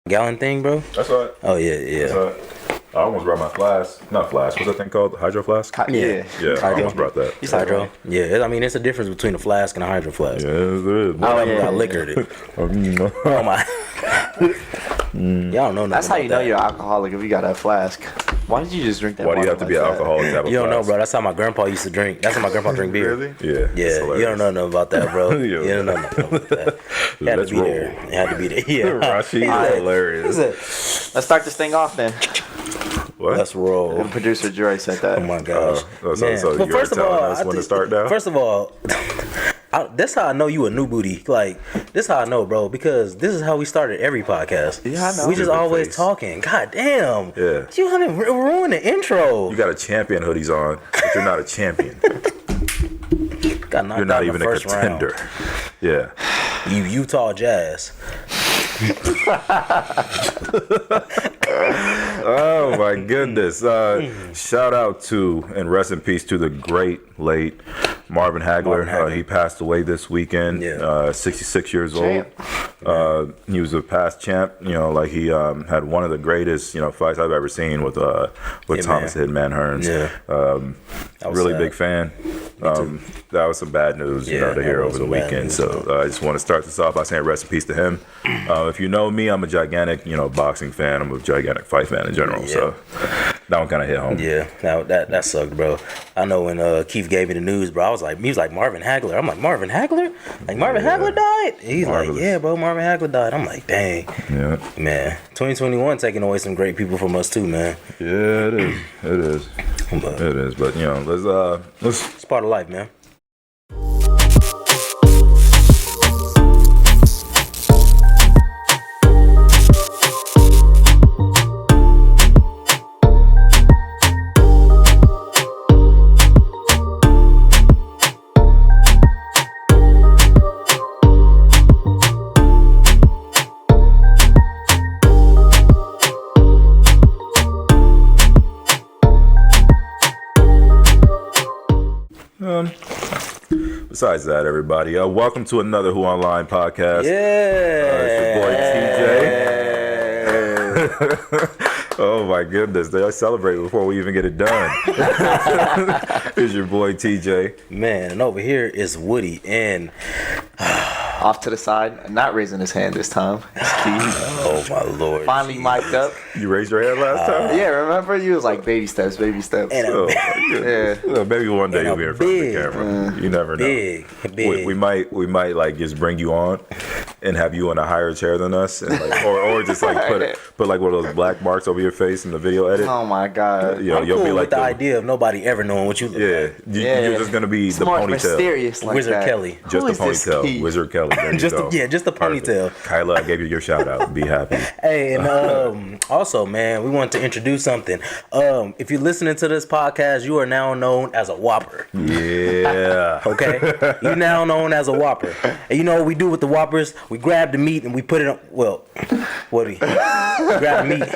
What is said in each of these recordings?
gallon thing, bro? That's right. Oh yeah. That's right. I almost brought my flask. Not flask. What's that thing called? Hydro flask? Yeah. I almost brought that. Hydro. Yeah, I mean, it's a difference between a flask and a hydro flask. Yeah, it is. I liquored it. Oh my. Y'all don't know nothing That's how about you know that. you're an alcoholic if you got a flask. Why did you just drink that? Why do you water have to be an like that? alcoholic to have a You don't know, flask? bro. That's how my grandpa used to drink. That's how my grandpa drink beer. Really? Yeah. Yeah, you don't know nothing about that, bro. You don't know nothing about that. You had Let's to be roll. there. You had to be there. Yeah. Rashid is hilarious. Let's start this thing off then. What? Let's roll. The producer Joy said that. Oh my gosh. So Man. you're But first of telling all, us when to start now? First of all, that's how I know you a new booty. Like, this how I know, bro, because this is how we started every podcast. Yeah, I know. We just Stupid always face. talking. God damn. Yeah. You haven't ruined the intro. You got a champion hoodies on, but you're not a champion. Got knocked You're not out in even the a first contender. round. Yeah. You Utah Jazz. Oh my goodness. Shout out to and rest in peace to the great late Marvin Hagler. He passed away this weekend. Yeah. 66 years old. He was a past champ. You know, like he had one of the greatest fights I've ever seen with Thomas Hitman Hearns. Yeah. Really big fan. That was some bad news, to hear over the weekend. So I just want to start this off by saying rest in peace to him. If you know me, I'm a gigantic, boxing fan. I'm a gigantic fight fan in general. Yeah. So that one kind of hit home. Yeah, that sucked, bro. I know when Keith gave me the news, bro, he was like, Marvin Hagler. I'm like, Marvin Hagler? Like, Marvin Hagler died? He's Marvelous. like, yeah, bro, Marvin Hagler died. I'm like, dang. Yeah. Man, 2021 taking away some great people from us too, man. Yeah, it is. It is. It is. But let's It's part of life, man. Besides that, everybody, welcome to another Who Online podcast. Yeah. It's your boy TJ. Oh my goodness, they celebrate before we even get it done. It's your boy TJ. Man, and over here is Woody, and Off to the side, not raising his hand this time. It's Keith. oh my lord, Finally mic'd up. You raised your hand last time? Yeah, remember? You was like baby steps, baby steps. And Oh, my goodness. Yeah. Well, maybe one day And you'll a be in front of the big, camera. You never know. big. We might like just bring you on and have you in a higher chair than us, and like, or just like put like one of those black marks over your face in the video edit. Oh my God. You know, I'm you'll cool be like with the idea of nobody ever knowing what you look like. You're just gonna be It's the more ponytail. mysterious like Wizard that. Kelly. Just Who the is this ponytail, Keith? Wizard Kelly. There you Just go. just the Perfect. ponytail. Kyla, I gave you your shout out. Be happy. Hey, and also, man, we want to introduce something. If you're listening to this podcast, you are now known as a Whopper. Yeah. Okay, you now known as a Whopper. And you know what we do with the Whoppers? We grab the meat and we put it on. Well, what do we grab the meat?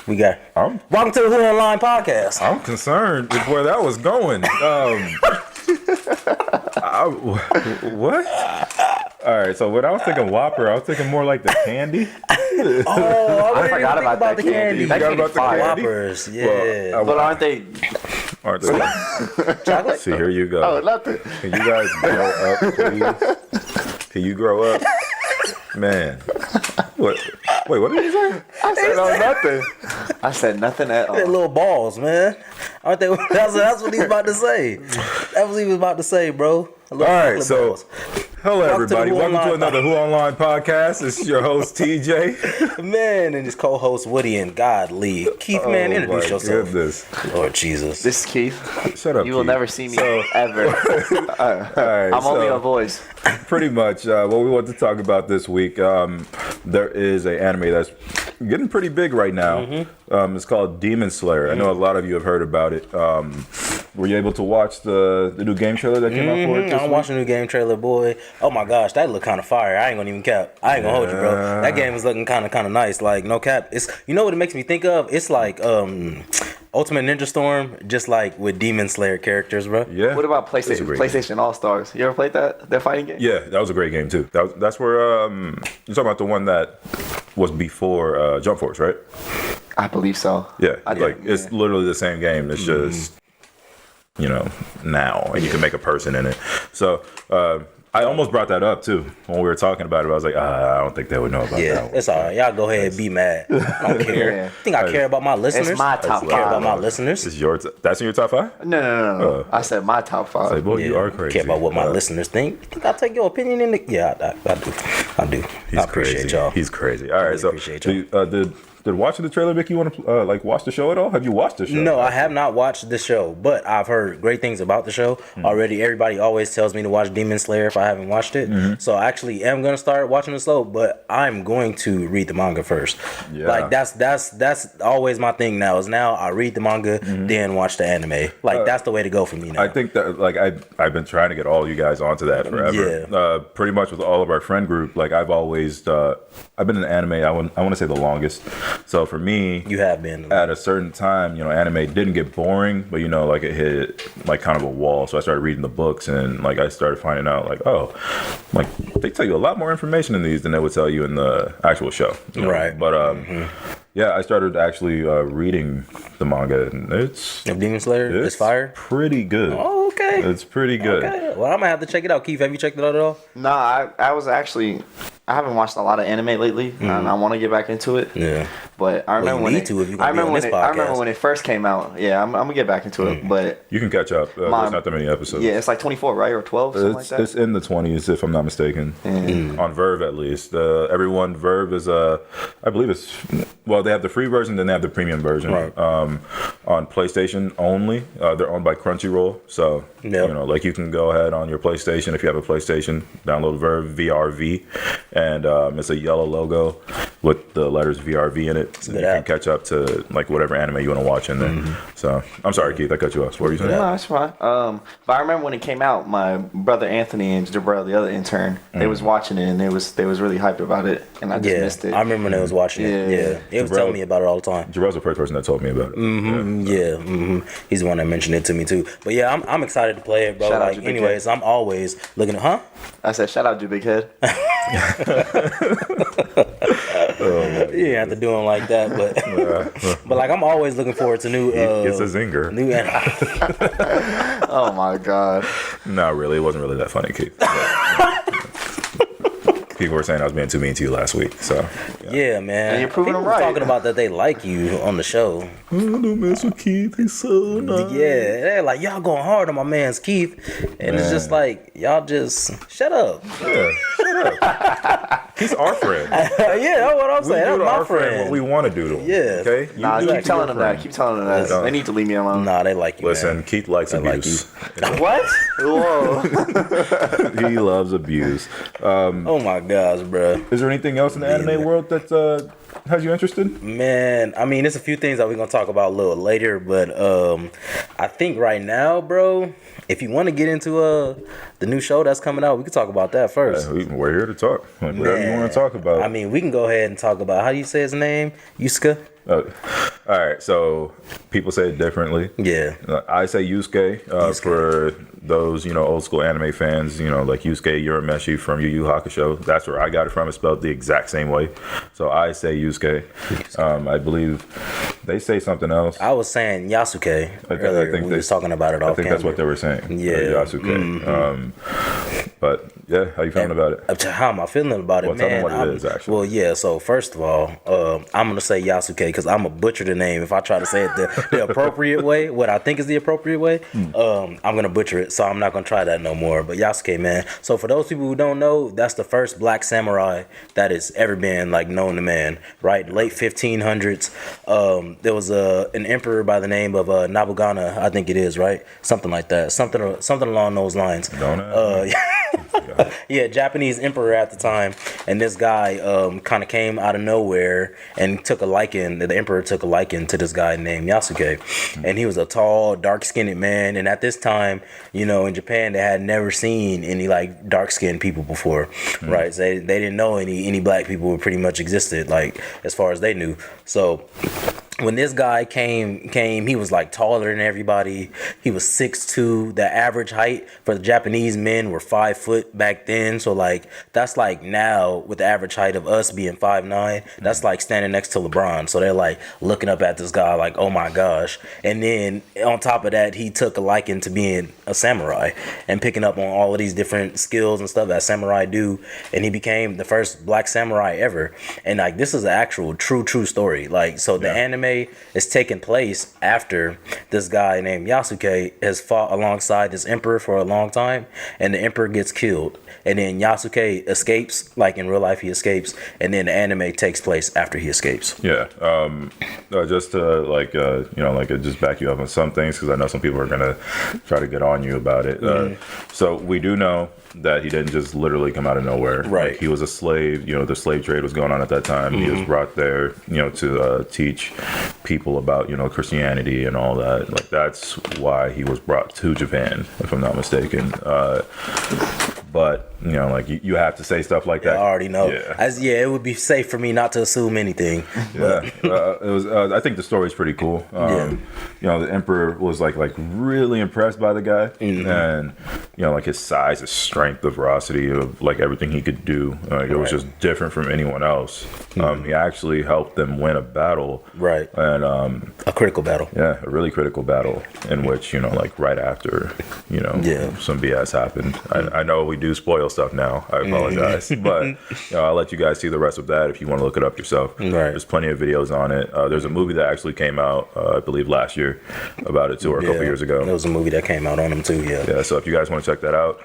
We got. Welcome to the Who Online podcast. I'm concerned with where that was going. What? All right, so when I was thinking Whopper, I was thinking more like the candy. Oh, I forgot about that the candy. candy. That forgot candy about the fire. candy? Whoppers, yeah. Well, But aren't they? Aren't they? Chocolate? See, here you go. Oh, nothing. Can you guys grow up, please? Can you grow up? Man. What? Wait, what did you say? I said nothing. I said nothing at They're all. little balls, man. Aren't they? That's what he's about to say. That's what he was about to say, bro. All right, so balls. hello Welcome to the everybody. Who Welcome to Online another Who Online podcast. This is your host TJ. Man, and his co-host Woody and God Lee. Keith, man, introduce yourself. Goodness. Lord Jesus. This is Keith. Shut up. You will Keith. never see me So, ever. all right, I'm only so a voice. pretty much what we want to talk about this week. There is an anime that's getting pretty big right now. It's called Demon Slayer. I know a lot of you have heard about it. Were you able to watch the new game trailer that came out for it? I'm watching the new game trailer, boy. Oh my gosh, that look kind of fire. I ain't gonna even cap. I ain't gonna hold you, bro. That game is looking kind of nice. Like, no cap. It's, you know what it makes me think of? It's like Ultimate Ninja Storm, just like with Demon Slayer characters, bro. Yeah. What about It's a PlayStation? great PlayStation All Stars. You ever played that fighting game? Yeah, that was a great game too. That's where you're talking about the one that was before Jump Force, right? I believe so. Yeah, I like think, it's literally the same game. It's just now, and you can make a person in it. So I almost brought that up too when we were talking about it. I was like, I don't think they would know about that. Yeah, it's all right. Y'all go ahead and be mad. I don't care. Yeah. You think I care about my listeners? It's my top I care about five. my listeners. It's that's in your top 5? No. I said my top 5. Like, boy, you Yeah, are I crazy. care about what my listeners think. You think I'll take your opinion in the... Yeah, I do. He's I appreciate crazy. y'all. He's crazy. All right, really so appreciate y'all. did watching the trailer make you want to like watch the show at all? Have you watched the show? No, I have not watched the show, but I've heard great things about the show already. Everybody always tells me to watch Demon Slayer if I haven't watched it. So I actually am gonna start watching the show, but I'm going to read the manga first. Yeah. Like that's always my thing now. Is now I read the manga, then watch the anime. Like that's the way to go for me now. I think that like I've been trying to get all you guys onto that forever. Yeah. Pretty much with all of our friend group. Like I've always I've been in anime. I want to say the longest. So for me, You have been. at a certain time, anime didn't get boring, but like it hit like kind of a wall. So I started reading the books, and like I started finding out like, oh, like they tell you a lot more information in these than they would tell you in the actual show. Right. But yeah, I started actually reading the manga, and it's Of Demon Slayer, it's fire. pretty good. Oh, okay. It's pretty good. Okay. Well, I'm gonna have to check it out. Keith, have you checked it out at all? No, I was actually... I haven't watched a lot of anime lately, and I want to get back into it. Yeah. But I remember you when need it, to if you're gonna I be on remember this when it, I remember podcast. when it first came out. Yeah, I'm gonna get back into it. But You can catch up. There's not that many episodes. yeah, it's like 24, right, or 12, something like that. It's in the 20s, if I'm not mistaken. On Verve, at least. Everyone, Verve is I believe it's, well, they have the free version, then they have the premium version. Right. On PlayStation only. They're owned by Crunchyroll, so Yep. like you can go ahead on your PlayStation, if you have a PlayStation, download Verve VRV, and it's a yellow logo with the letters VRV in it. So you can catch up to like whatever anime you want to watch in there. So I'm sorry, Keith, I cut you off. What were you saying? No, that's fine. But I remember when it came out, my brother Anthony and Jabril, the other intern, they was watching it, and they was really hyped about it, and I just missed it. I remember when they was watching it. Yeah. Yeah. They was Jabril- telling me about it all the time. Jarrell's the first person that told me about it. He's the one that mentioned it to me too. But yeah, I'm excited to play it, bro. Shout out Like, to Big anyways, I'm always looking at, huh? I said, shout out to Big Head. You didn't have to do him like that, but like I'm always looking forward to new. It's a zinger. New anime. Oh my god. Not really. It wasn't really that funny, Keith. People were saying I was being too mean to you last week. So Yeah, man. And you're proving People them right. talking about that they like you on the show. I don't mess with Keith. He's so nice. Yeah, they're like, y'all going hard on my man's Keith, and it's just like y'all just shut up. Yeah, shut up. He's our friend. Yeah, that's what I'm We saying. do That's to my our friend friend. what we want to do to him. Yeah. Okay. You Nah, do it keep to telling your them that. friend. Keep telling them that. Don't. They need to leave me alone. Nah, they like you. Listen, man. Keith likes They like abuse. What? Whoa. He loves abuse. Oh my gosh, bro. Is there anything else in the anime world that has you interested? Man, I mean, there's a few things that we're gonna talk about a little later, but I think right now, bro, if you want to get into the new show that's coming out, we can talk about that first. We're here to talk. Like, whatever you want to talk about. I mean, we can go ahead and talk about, how do you say his name? Yusuke? All right. So people say it differently. Yeah. I say Yusuke, for those, old school anime fans, like Yusuke Urameshi from Yu Yu Hakusho. That's where I got it from. It's spelled the exact same way. So I say Yusuke. I believe they say something else. I was saying Yasuke earlier. think We they- was talking about it off I think that's what they were saying. Yeah. Yasuke. But yeah, how you feeling about it? How am I feeling about it, Well, tell man? them what it is, actually. Well, yeah. So first of all, I'm gonna say Yasuke because I'm gonna butcher the name if I try to say it the appropriate way. What I think is the appropriate way. I'm gonna butcher it, so I'm not gonna try that no more. But Yasuke, man. So for those people who don't know, that's the first black samurai that has ever been like known to man. Right, late 1500s. There was an emperor by the name of Nabugana, I think it is, right? Something like that. Something along those lines. Don't know. Yeah, Japanese emperor at the time, and this guy kind of came out of nowhere and took a liking. The emperor took a liking to this guy named Yasuke, and he was a tall, dark-skinned man. And at this time, in Japan, they had never seen any like dark-skinned people before, right? So they didn't know any black people pretty much existed, like as far as they knew. So when this guy came, he was like taller than everybody. He was 6'2". The average height for the Japanese men were 5 foot back then. So like that's like now with the average height of us being 5'9", that's like standing next to LeBron. So they're like looking up at this guy like, oh my gosh. And then on top of that, he took a liking to being a samurai and picking up on all of these different skills and stuff that samurai do. And he became the first black samurai ever. And like this is an actual true story. Like so the anime is taking place after this guy named Yasuke has fought alongside this emperor for a long time, and the emperor gets killed, and then Yasuke escapes, like in real life he escapes, and then the anime takes place after he escapes. Yeah. Just to just back you up on some things, because I know some people are gonna try to get on you about it. So we do know that he didn't just literally come out of nowhere. Right. Like, he was a slave. The slave trade was going on at that time. He was brought there, to teach people about, Christianity and all that. Like, that's why he was brought to Japan, if I'm not mistaken. But, you have to say stuff like that. I already know. Yeah. It would be safe for me not to assume anything. Yeah. It was. I think the story's pretty cool. The emperor was like really impressed by the guy, and like his size, his strength, the ferocity of like everything he could do. It was just different from anyone else. He actually helped them win a battle. Right. And a critical battle. Yeah, a really critical battle in which right after some BS happened. I know we do spoil stuff now. I apologize, but I'll let you guys see the rest of that if you want to look it up yourself. Right. There's plenty of videos on it. There's a movie that actually came out, I believe last year, about it too, or a couple years ago. There was a movie that came out on him too. Yeah. So if you guys want to check that out,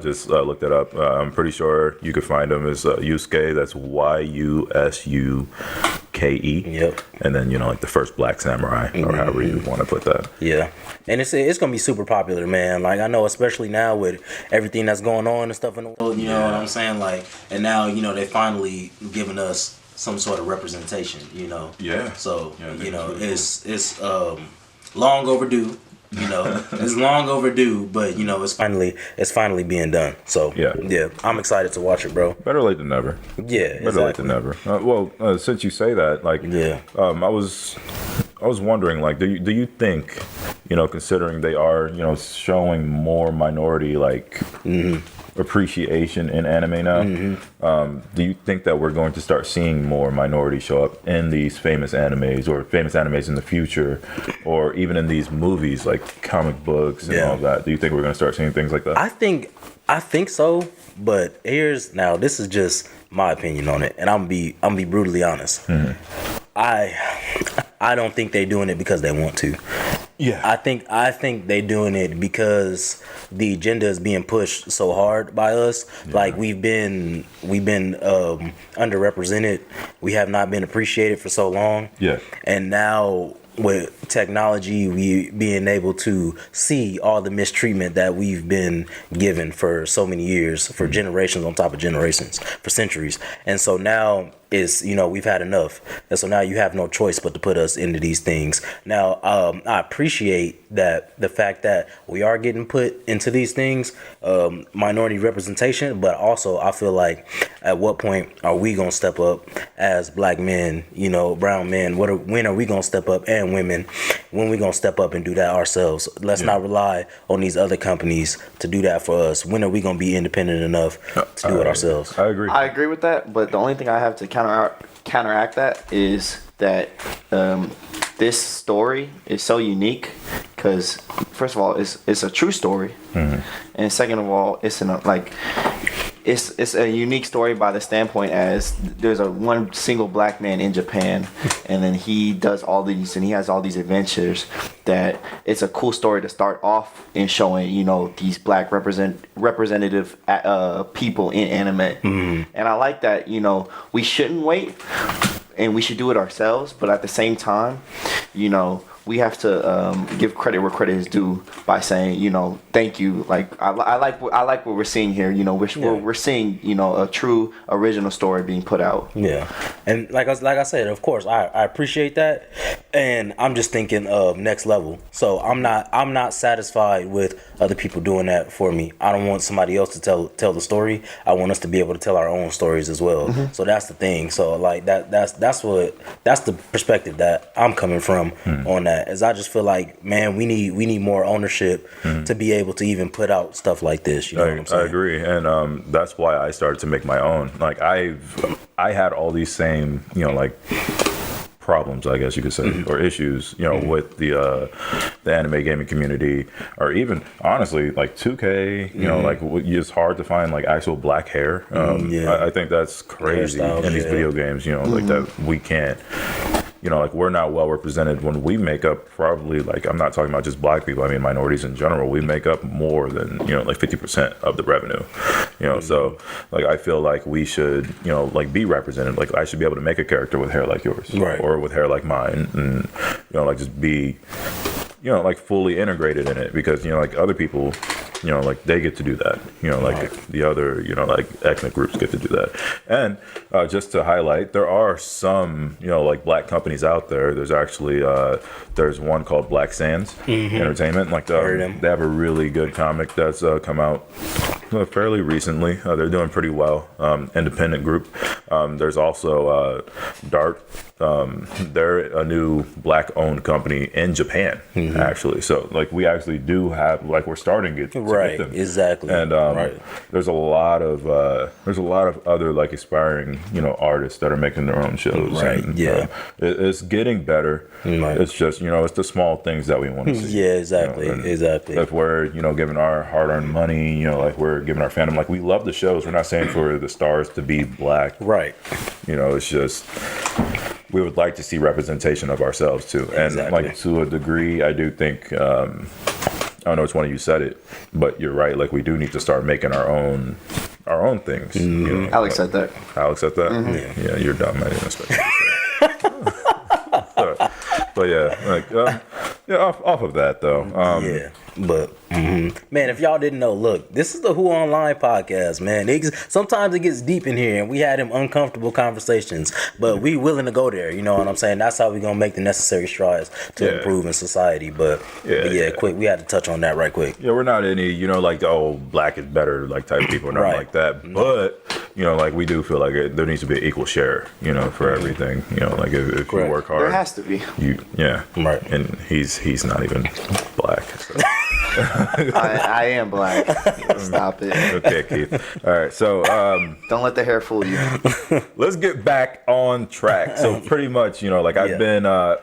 just look that up. I'm pretty sure you could find him as Yusuke. That's Yusuke. Yep. And then like the first black samurai, or however you want to put that. Yeah. And it's gonna be super popular, man. Like I know, especially now with everything that's going on and stuff in the world. You know what I'm saying? Like, and now they finally giving us some sort of representation. Yeah. So it's long overdue. It's long overdue, but it's finally being done. So yeah, I'm excited to watch it, bro. Better late than never. Yeah, better late than never. Since you say that, like, I was wondering, like, do you think, considering they are, showing more minority appreciation in anime now, do you think that we're going to start seeing more minorities show up in these famous animes, or famous animes in the future, or even in these movies like comic books and all that? Do you think we're going to start seeing things like that? I think so, but this is just my opinion on it, and I'm be brutally honest. I don't think they're doing it because they want to. Yeah. I think they're doing it because the agenda is being pushed so hard by us. Yeah. Like we've been underrepresented. We have not been appreciated for so long. Yeah. And now with technology, we being able to see all the mistreatment that we've been given for so many years, for generations on top of generations, for centuries. And so now is, we've had enough. And so now you have no choice but to put us into these things. Now, I appreciate that the fact that we are getting put into these things, minority representation, but also I feel like at what point are we going to step up as black men, brown men? When are we going to step up, and women? When we going to step up and do that ourselves? Let's not rely on these other companies to do that for us. When are we going to be independent enough to do it ourselves? I agree. I agree with that, but the only thing I have to counteract that is that this story is so unique because, first of all, it's a true story, and second of all, it's a unique story by the standpoint as there's one single black man in Japan, and then he does all these, and he has all these adventures. That it's a cool story to start off in showing, these black representative people in anime, and I like that. We shouldn't wait, and we should do it ourselves. But at the same time, we have to give credit where credit is due by saying, you know, thank you. Like I like what we're seeing here. You know, we're seeing, you know, a true original story being put out. Yeah, and like I said, of course, I appreciate that, and I'm just thinking of next level. So I'm not satisfied with other people doing that for me. I don't want somebody else to tell the story. I want us to be able to tell our own stories as well. So that's the thing. So like that's the perspective that I'm coming from on that. Is I just feel like, man, we need more ownership to be able to even put out stuff like this. You know what I'm saying? I agree, and that's why I started to make my own. Like I had all these same, you know, like problems, I guess you could say, or issues, you know, with the anime gaming community, or even honestly like 2K, you know, like it's hard to find like actual black hair. I think that's crazy in these video games, you know, like that we can't. You know, like we're not well represented when we make up probably, like, I'm not talking about just black people, I mean minorities in general, we make up more than, you know, like 50% of the revenue, you know, so like I feel like we should, you know, like be represented. Like I should be able to make a character with hair like yours, right, or with hair like mine, and, you know, like just be, you know, like fully integrated in it, because, you know, like other people, you know, like they get to do that, you know, like the other, you know, like ethnic groups get to do that. And just to highlight, there are some, you know, like black companies out there. There's actually there's one called Black Sands Entertainment. Like they have a really good comic that's come out fairly recently. They're doing pretty well. Independent group. There's also Dart. They're a new black-owned company in Japan, actually. So, like, we actually do have, like, we're starting it. Right, exactly. And there's a lot of other, like, aspiring, you know, artists that are making their own shows. Right. And, yeah. It's getting better. Right. It's just, you know, it's the small things that we want to see. Yeah, exactly. You know, exactly. If we're, you know, giving our hard-earned money, you know, like we're giving our fandom, like we love the shows. We're not saying for the stars to be black. Right. You know, it's just, we would like to see representation of ourselves too. And like to a degree, I do think, I don't know which one of you said it, but you're right. Like we do need to start making our own things. You know? Alex said that. Alex said that? Yeah, you're dumb. I didn't expect that. But yeah, like, yeah, off of that though. Yeah. But man, if y'all didn't know, look, this is the Who Online podcast, man. Sometimes it gets deep in here, and we had them uncomfortable conversations, but we willing to go there. You know what I'm saying? That's how we gonna make the necessary strides to improve in society. But quick, we had to touch on that right quick. Yeah, we're not any, you know, like, oh, black is better, like type people, or nothing like that. But you know, like we do feel like there needs to be an equal share, you know, for everything. You know, like if you work hard, there has to be. Right. And he's not even black. So. I am black. Stop it. Okay, Keith. All right, so don't let the hair fool you. Let's get back on track. So pretty much, you know, like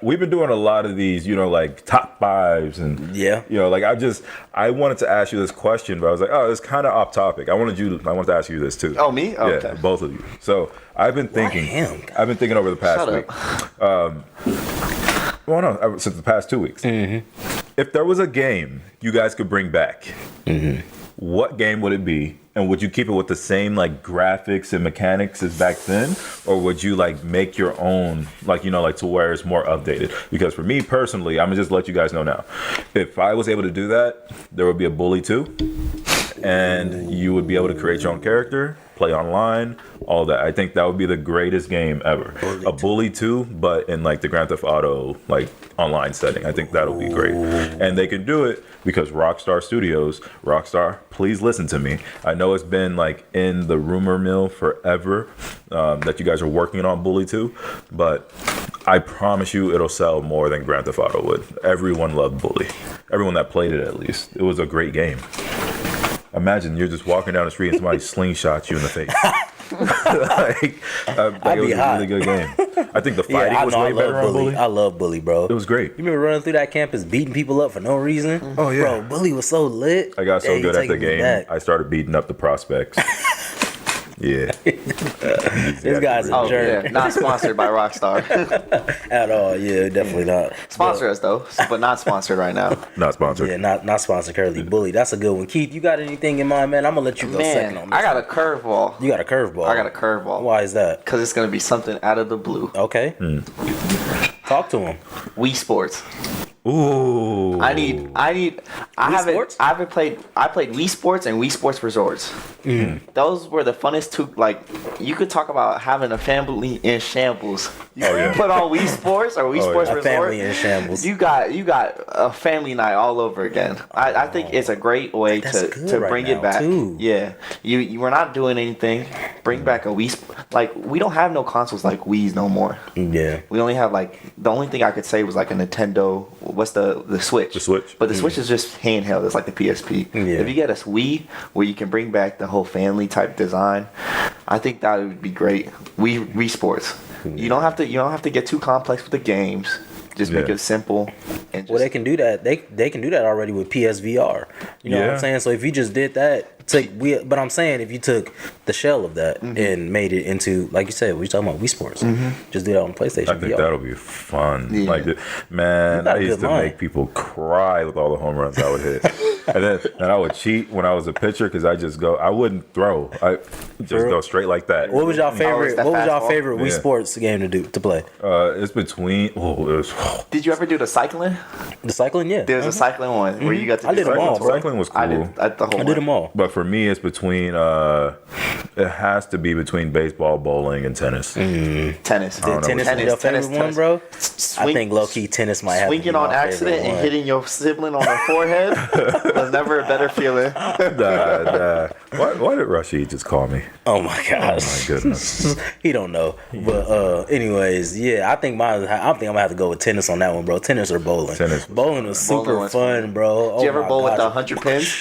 we've been doing a lot of these, you know, like top fives, and you know, like I wanted to ask you this question, but I was like, oh, it's kind of off topic. I wanted to ask you this too. Oh, me? Oh, yeah, okay. Both of you. So I've been thinking over the past week. Well, no, since the past 2 weeks. If there was a game you guys could bring back, what game would it be? And would you keep it with the same like graphics and mechanics as back then? Or would you like make your own, like, you know, like to where it's more updated? Because for me personally, I'm gonna just let you guys know now. If I was able to do that, there would be a Bully 2. And you would be able to create your own character, play online, all that. I think that would be the greatest game ever. A Bully 2, but in like the Grand Theft Auto like online setting. I think that'll be great. And they can do it because Rockstar Studios, please listen to me. I know it's been like in the rumor mill forever that you guys are working on Bully 2, but I promise you it'll sell more than Grand Theft Auto would. Everyone loved Bully. Everyone that played it, at least. It was a great game. Imagine you're just walking down the street and somebody slingshots you in the face. It was a really good game. I think the fighting was way better on Bully. I love Bully, bro. It was great. You remember running through that campus beating people up for no reason? Oh yeah, bro, Bully was so lit. I got so good at the game, I started beating up the prospects. Yeah. This guy's a jerk. Yeah. Not sponsored by Rockstar. At all. Yeah, definitely not. Sponsor us though, but not sponsored right now. Not sponsored. Yeah, not sponsored currently. Bully. That's a good one. Keith, you got anything in mind, man? I'm gonna let you go second on this. I got a curveball. You got a curveball? I got a curveball. Why is that? Because it's gonna be something out of the blue. Okay. Talk to him. Wii Sports. Ooh. I Sports? haven't played. I played Wii Sports and Wii Sports Resorts. Those were the funnest two. Like, you could talk about having a family in shambles. You put on Wii Sports or Wii Sports A Resort. family in shambles. You got a family night all over again. I think it's a great way to right bring now, it back. too. Yeah, you were not doing anything. Bring back a Wii. Like, we don't have no consoles like Wii's no more. Yeah. We only have, like, the only thing I could say was like a Nintendo. What's the Switch? The Switch. But the Switch is just handheld. It's like the PSP. Yeah. If you get a Wii where you can bring back the whole family type design, I think that would be great. Wii Sports. You don't have to get too complex with the games. Just make it simple. And just, Well, they can do that. They can do that already with PSVR. You know what I'm saying? So if you just did that, but I'm saying if you took the shell of that and made it into, like you said, we're talking about Wii Sports. Just do that on PlayStation. I think VR. that'll be fun. Yeah. Like, man, got I a used good to line. make people cry with all the home runs I would hit, and I would cheat when I was a pitcher because I wouldn't throw. I just go straight like that. What was y'all favorite? that What was y'all fastball? favorite Wii Yeah. Sports game to play? It's between. Did you ever do the cycling? The cycling, yeah. There's a cycling one where you got to I do did them all, bro. Cycling was cool. I did the whole I did them all. But for me, it's between. It has to be between baseball, bowling, and tennis. Tennis. Tennis is your favorite tennis, one, bro. I Swing- think low key tennis might have to be Swinging on my favorite accident and one. hitting your sibling on the forehead was never a better feeling. Nah. Why did Rashid just call me? Oh my gosh. My goodness. He don't know. But anyways, yeah, I think I'm gonna have to go with tennis on that one, bro. Tennis or bowling. Tennis. Bowling was super Bowling was fun, bro. Did you ever my bowl with the gosh. 100 pins?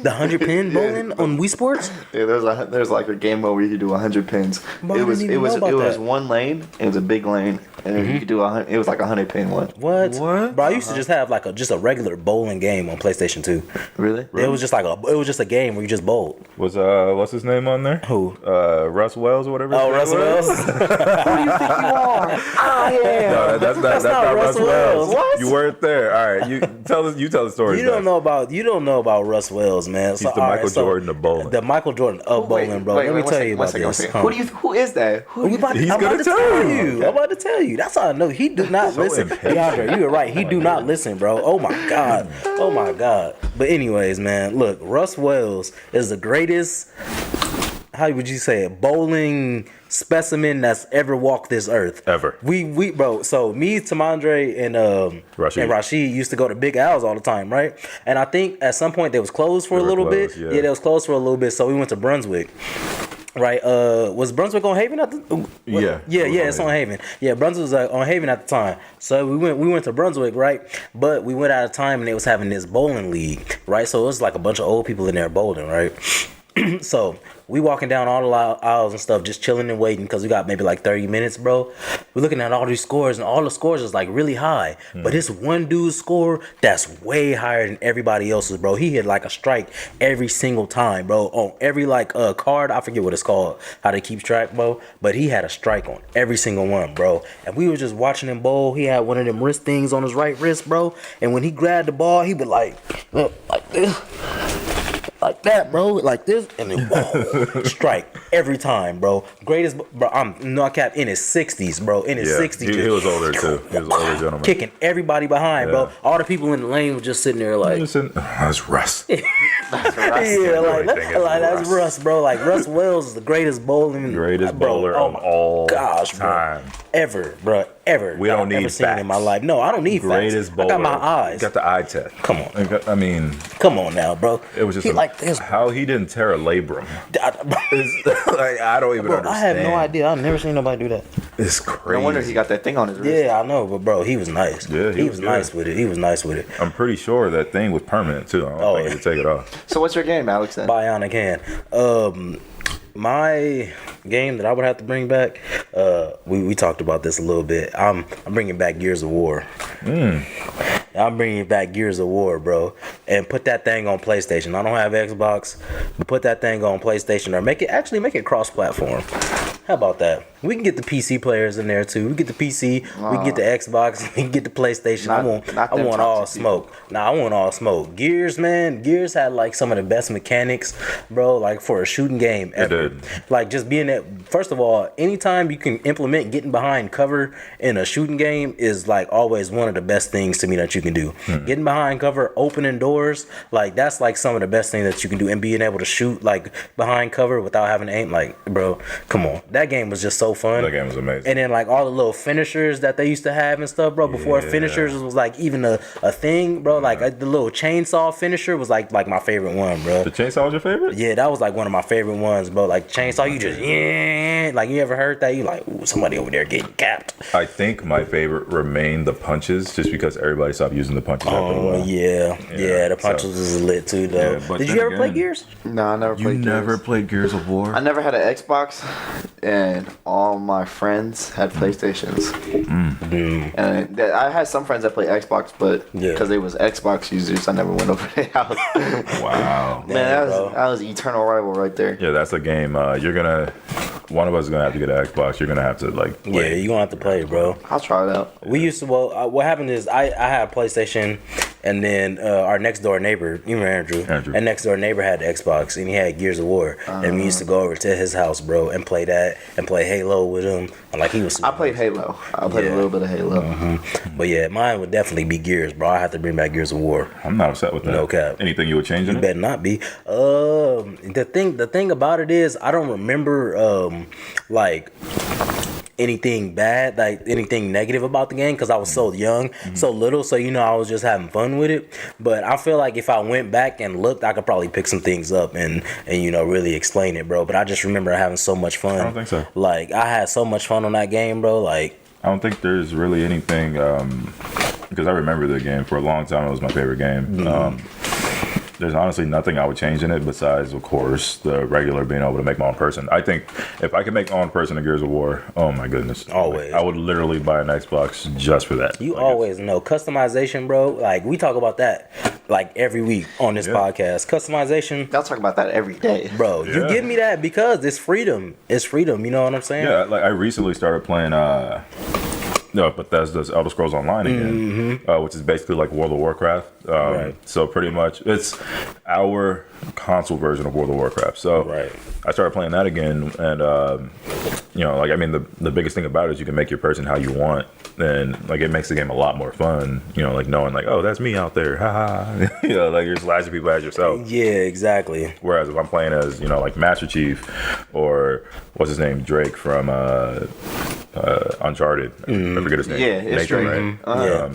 The 100 pin bowling on Wii Sports? Yeah, there's like a game mode where you do 100 pins. Bro, I didn't even know about it was that. one lane. It was a big lane, and then you could do it was like a 100 pin one. What? Bro, I used to just have like a regular bowling game on PlayStation 2. Really? It was just a game where you just bowled. Was what's his name on there? Who? Russ Wells or whatever. Oh, his Russell name was? Wells? Who do you think you are? I am. No, that's not Russ Russell Wells. Wells. What? You weren't there. All right, you tell the story. You don't know about Russ Wells, man. He's the Michael Jordan of bowling. The Michael Jordan of bowling, bro. Let me tell you about this. Huh. Who is that? He's I'm about gonna to tell tell you. you. I'm about to tell you. That's how I know he do not So listen. impatient. DeAndre, you were right. He do not listen, bro. Oh my god. Oh my god. But anyways, man, look, Russ Wells is the greatest. How would you say it? Bowling specimen that's ever walked this earth. Ever. We bro. So me, Tamandre, and Rashid used to go to Big Al's all the time, right? And I think at some point they was closed for a little bit. Yeah, they was closed for a little bit. So we went to Brunswick. Right, was Brunswick on Haven at the? Yeah. It's on Haven. Yeah, Brunswick was on Haven at the time. So we went to Brunswick, right? But we went out of time and they was having this bowling league, right? So it was like a bunch of old people in there bowling, right? So we walking down all the aisles and stuff, just chilling and waiting because we got maybe like 30 minutes, bro. We're looking at all these scores and all the scores is like really high. But this one dude's score that's way higher than everybody else's, bro. He hit like a strike every single time, bro. On every like card, I forget what it's called, how they keep track, bro. But he had a strike on every single one, bro. And we were just watching him bowl. He had one of them wrist things on his right wrist, bro. And when he grabbed the ball, he would like this. Like that, bro, like this, and then whoa, strike every time, bro. Greatest, bro. I'm not cap in his 60s, bro. In his 60s, he was older too. He was an older gentleman. kicking everybody behind, bro. All the people in the lane were just sitting there like, That's Russ. yeah, like that's Russ, bro. Like Russ Wells is the greatest bowling, Greatest bro, bowler oh of my all gosh, time. bro. Ever, bro, ever. We don't I've need ever seen facts. in my life. No, I don't need Greatest facts. bowler. I got my eyes. Got the eye test. Come on. I mean, Come on now, bro. it was just he like this. how he didn't tear a labrum. It's, like, I don't even Bro, understand. I have no idea. I've never seen nobody do that. It's crazy. No wonder he got that thing on his wrist. Yeah, I know, but bro, he was nice. Yeah, he he was was nice good. with it. He was nice with it. I'm pretty sure that thing was permanent too. I don't think he could take it off. So what's your game, Alex? Then? Bionic hand. My game that I would have to bring back. We talked about this a little bit. I'm bringing back Gears of War. I'm bringing back Gears of War, bro, and put that thing on PlayStation. I don't have Xbox, but put that thing on PlayStation or make it cross-platform. How about that? We can get the PC players in there too. We get the PC. We can get the Xbox. We can get the PlayStation. I want all smoke. Nah, I want all smoke. Gears, man. Gears had like some of the best mechanics, bro. Like for a shooting game ever. It did. Like just being that. First of all, anytime you can implement getting behind cover in a shooting game is like always one of the best things to me that you can do. Getting behind cover, opening doors, like that's like some of the best things that you can do, and being able to shoot like behind cover without having to aim. Like, bro, come on, that game was just so fun. That game was amazing. And then like all the little finishers that they used to have and stuff, bro. Before finishers was like even a thing, bro. Like the little chainsaw finisher was like my favorite one, bro. The chainsaw was your favorite? Yeah, that was like one of my favorite ones, bro. Like chainsaw, you just like you ever heard that? You like, ooh, somebody over there getting capped. I think my favorite remained the punches, just because everybody stopped using the punches after a Oh while. yeah, the punches was lit too, though. Yeah, but Did then you ever play again- Gears? No, I never You played never Gears. played Gears of War? I never had an Xbox, and all my friends had PlayStations. And I had some friends that played Xbox, but Yeah. because they was Xbox users, I never went over their house. Wow. Man, that bro. was eternal rival right there. Yeah, that's a game. One of us is gonna have to get an Xbox. You're gonna have to like Yeah, play. you gonna have to play, bro. I'll try it out. We used to. What happened is I had a PlayStation, and then our next door neighbor, you remember Andrew, and next door neighbor had the Xbox, and he had Gears of War, and we used to go over to his house, bro, and play that and play Halo with him. And like he was. I played Halo. I played a little bit of Halo. But yeah, mine would definitely be Gears, bro. I have to bring back Gears of War. I'm not upset with that. No cap. Anything you would change in You it? better not be. The thing about it is I don't remember like anything bad, like anything negative about the game, because I was so young, so little, so I was just having fun with it. But I feel like if I went back and looked, I could probably pick some things up and really explain it, bro. But I just remember having so much fun. I don't think so. Like I had so much fun on that game, bro. Like I don't think there's really anything because I remember the game for a long time. It was my favorite game. There's honestly nothing I would change in it besides, of course, the regular being able to make my own person. I think if I could make my own person in Gears of War, oh my goodness. Always. I would literally buy an Xbox just for that. you Like, always know customization, bro. Like we talk about that like every week on this podcast. Customization. Y'all talk about that every day. Bro, you Yeah. give me that because it's freedom. It's freedom. You know what I'm saying? Yeah, like I recently started playing Bethesda's Elder Scrolls Online again, which is basically like World of Warcraft. Right. So pretty much it's our console version of World of Warcraft. So Right. I started playing that again, and the biggest thing about it is you can make your person how you want, and like it makes the game a lot more fun. Like knowing like, oh, that's me out there, haha. Like you're slashing people as yourself. Yeah, exactly. Whereas if I'm playing as like Master Chief or what's his name, Drake from Uncharted, I forget his name. Yeah, it's Nathan, Drake. right?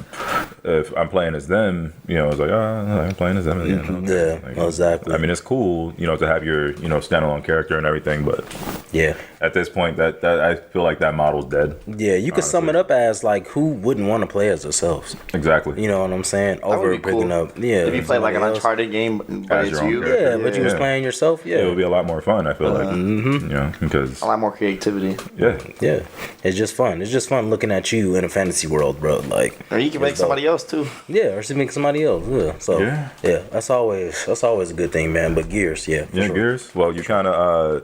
If I'm playing as them, it's like, I'm playing as them again. Yeah, exactly. I mean, it's cool, to have your standalone character and everything, but Yeah. at this point, that I feel like that model's dead. Yeah, you could sum it up as like who wouldn't want to play as themselves? Exactly. You know what I'm saying? That would Over be cool. picking up. Yeah. If you play like an somebody else. Uncharted game, but As it's your own you. character. Yeah, but you was Yeah. playing yourself. It Yeah. would be a lot more fun, I feel like. Because, A lot more creativity. yeah. Yeah. It's just fun. It's just fun looking at you in a fantasy world, bro. Like Or you can make it's dope. somebody else too. Yeah, or to make somebody else. Yeah. So Yeah. that's always a good thing, man. But Gears, yeah. for Yeah, sure. Gears. Well, you kind of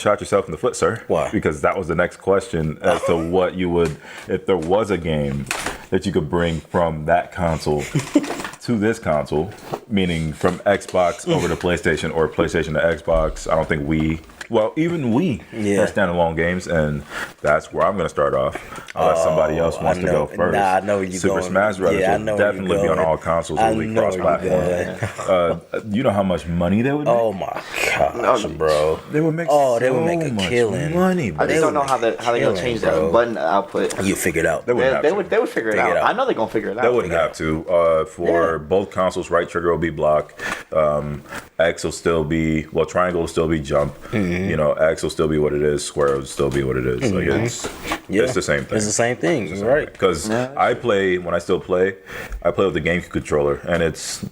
shot yourself in the foot, sir. Why? Because that was the next question as to what you would, if there was a game that you could bring from that console to this console, meaning from Xbox over to PlayStation or PlayStation to Xbox. I don't think even we Yeah. are standalone games, and that's where I'm going to start off. Unless somebody else wants to I go know. first. Nah, I know where you Super going. Smash Brothers Yeah, I will know where you definitely be on going. all consoles. I It'll be know where you cross-platform. You know how much money they would make? Oh my gosh, bro. They would make They would make a much killing. money, I bro. just don't know how they killing, gonna change bro. that button output. You figured out. They wouldn't have to. They would figure it Figure it out. out. I know they're gonna figure it out. They wouldn't have to. For both consoles, right trigger will be block. X will still be, triangle will still be jump. X will still be what it is. Square will still be what it is. Like it's the same thing. It's the same thing, right? Because I play with the GameCube controller, and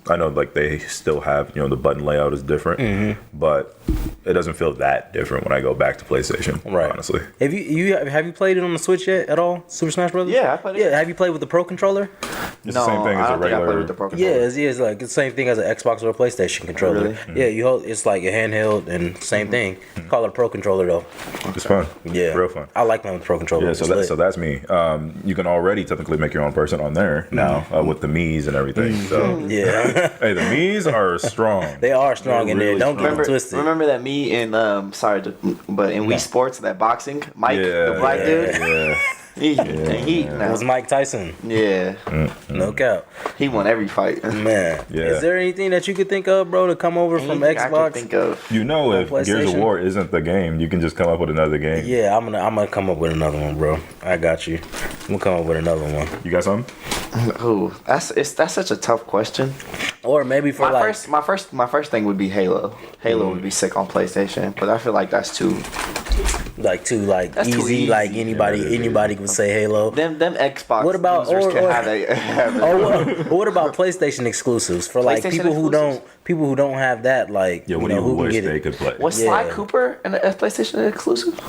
I know like they still have the button layout is different, but it doesn't feel that different when I go back to PlayStation. Right. Honestly. Have you played it on the Switch yet at all? Super Smash Brothers? Yeah, I played it. Yeah, have you played with the Pro Controller? It's the same thing as I a don't think I played regular. with the Pro Yeah, controller. it's like the same thing as an Xbox or a PlayStation controller. Really? Yeah, you hold it's like a handheld and same thing. Call it a Pro Controller though. It's fun. Yeah, Real fun. I like playing with the Pro Controller. Yeah, It's so lit. that's me. You can already technically make your own person on there now with the Mii's and everything. So yeah, hey, the Mii's are strong. they are strong in there. really Don't get strong. them twisted. Remember that me in but in Wii Sports, that boxing, Mike, the black dude, Yeah. he It was Mike Tyson. yeah, No cap. he won every fight. Man, Yeah. is there anything that you could think of, bro, to come over from Anything I Xbox? could think of. You know, if Gears of PlayStation? War isn't the game, you can just come up with another game. Yeah, I'm gonna come up with another one, bro. I got you. I'm gonna come up with another one, You got something? Ooh, that's such a tough question. or maybe for My first thing would be Halo. Halo would be sick on PlayStation, but I feel like that's too. like too That's too easy. easy. Like anybody can say Halo. Them Xbox. What about- users or- can or- have that. What about PlayStation exclusives for like PlayStation people who don't have that? Like Yeah, what you do know, you who can wish get they it? could play? Was Yeah. Sly Cooper a PlayStation exclusive?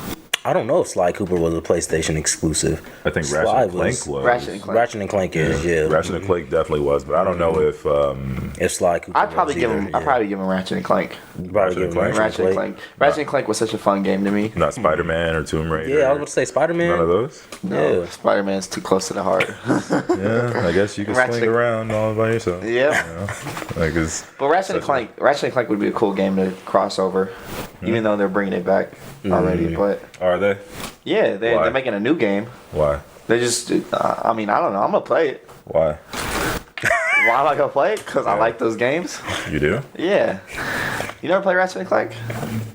I don't know if Sly Cooper was a PlayStation exclusive. I think Sly Ratchet and Clank was. Ratchet and Clank. Ratchet and Clank is yeah. Ratchet and Clank definitely was, but I don't know if If Sly Cooper, I'd probably was give either, him. yeah. I'd probably give him Ratchet and Clank. Probably give him Clank. Ratchet and Clank. Ratchet and Clank was such a fun game to me. not Spider-Man or Tomb Raider. Yeah, I was about to say Spider None of Man. those. No, Yeah. Spider Man's too close to the heart. Yeah, I guess you can Ratchet- swing around all by yourself. Yeah. You know? Like it's But Ratchet and Clank would be a cool game to cross over, even though they're bringing it back already. But are they? yeah, Why? they're making a new game. Why? They just, I mean, I don't know. I'm gonna play it. Why? Why am I gonna play it? Because I Yeah. like those games. You do? Yeah. You never play Ratchet and Clank?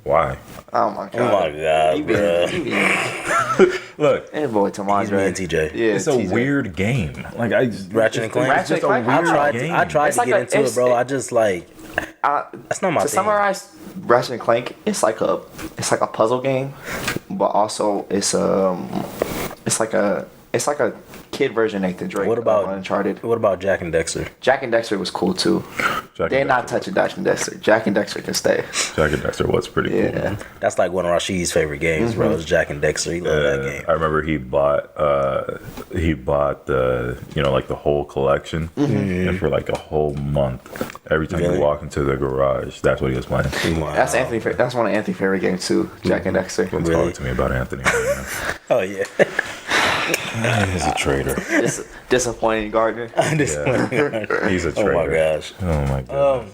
Why? Oh my god. Oh my god, You bro. be, Look, hey boy, Tomas, He's me right? and TJ. Yeah, it's a TJ. weird game. Like Ratchet and Clank. Ratchet It's just and Clank, a I weird tried- game. I tried It's to like get a- into it's- it, bro. I just like that's not my To thing. summarize Ratchet and Clank, it's like a puzzle game, but also it's like a kid version of Nathan Drake. What about Uncharted? What about Jack and Dexter? Jack and Dexter was cool too. They're not touching Jack and Dexter. Jack and Dexter can stay. Jack and Dexter was pretty cool. Yeah. That's like one of Rashid's favorite games, bro. It's Jack and Dexter. He loved that game. I remember he bought the like the whole collection, and for like a whole month, every time Really? you walk into the garage, that's what he was playing. Wow. That's Anthony. That's one of Anthony's favorite games too. Jack and Dexter. Don't Really? talk to me about Anthony. Right Oh yeah. now. He's a traitor. Disappointing Gardner. This Yeah. one. He's a Oh traitor. my gosh. Oh my god.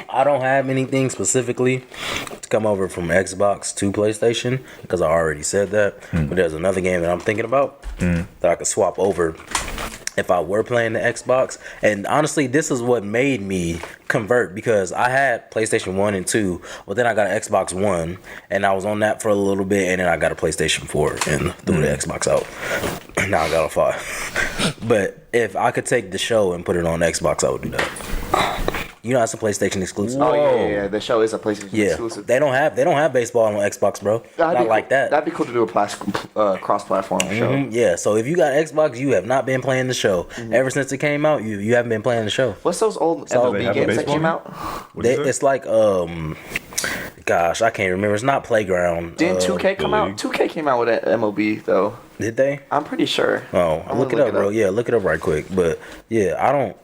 I don't have anything specifically to come over from Xbox to PlayStation because I already said that. But there's another game that I'm thinking about that I could swap over if I were playing the Xbox. And honestly, this is what made me convert because I had PlayStation 1 and 2, but then I got an Xbox One and I was on that for a little bit and then I got a PlayStation 4 and threw the Xbox out. Now I got a 5. But if I could take the show and put it on Xbox, I would do that. You know that's a PlayStation exclusive. Oh yeah, Whoa. yeah. The show is a PlayStation Yeah, exclusive. they don't have baseball on Xbox, bro. That'd Not be like cool. that. That'd be cool to do a cross-platform show. Yeah, so if you got Xbox, you have not been playing the show ever since it came out. You haven't been playing the show. What's those old So MLB they have a games that baseball came game? out? What'd you say? It's like gosh, I can't remember. It's not Playground. Didn't 2K come the out? league. 2K came out with an MLB though. Did they? I'm pretty sure. Oh, I'm look it gonna up, bro. Yeah, look it up right quick. But yeah, I don't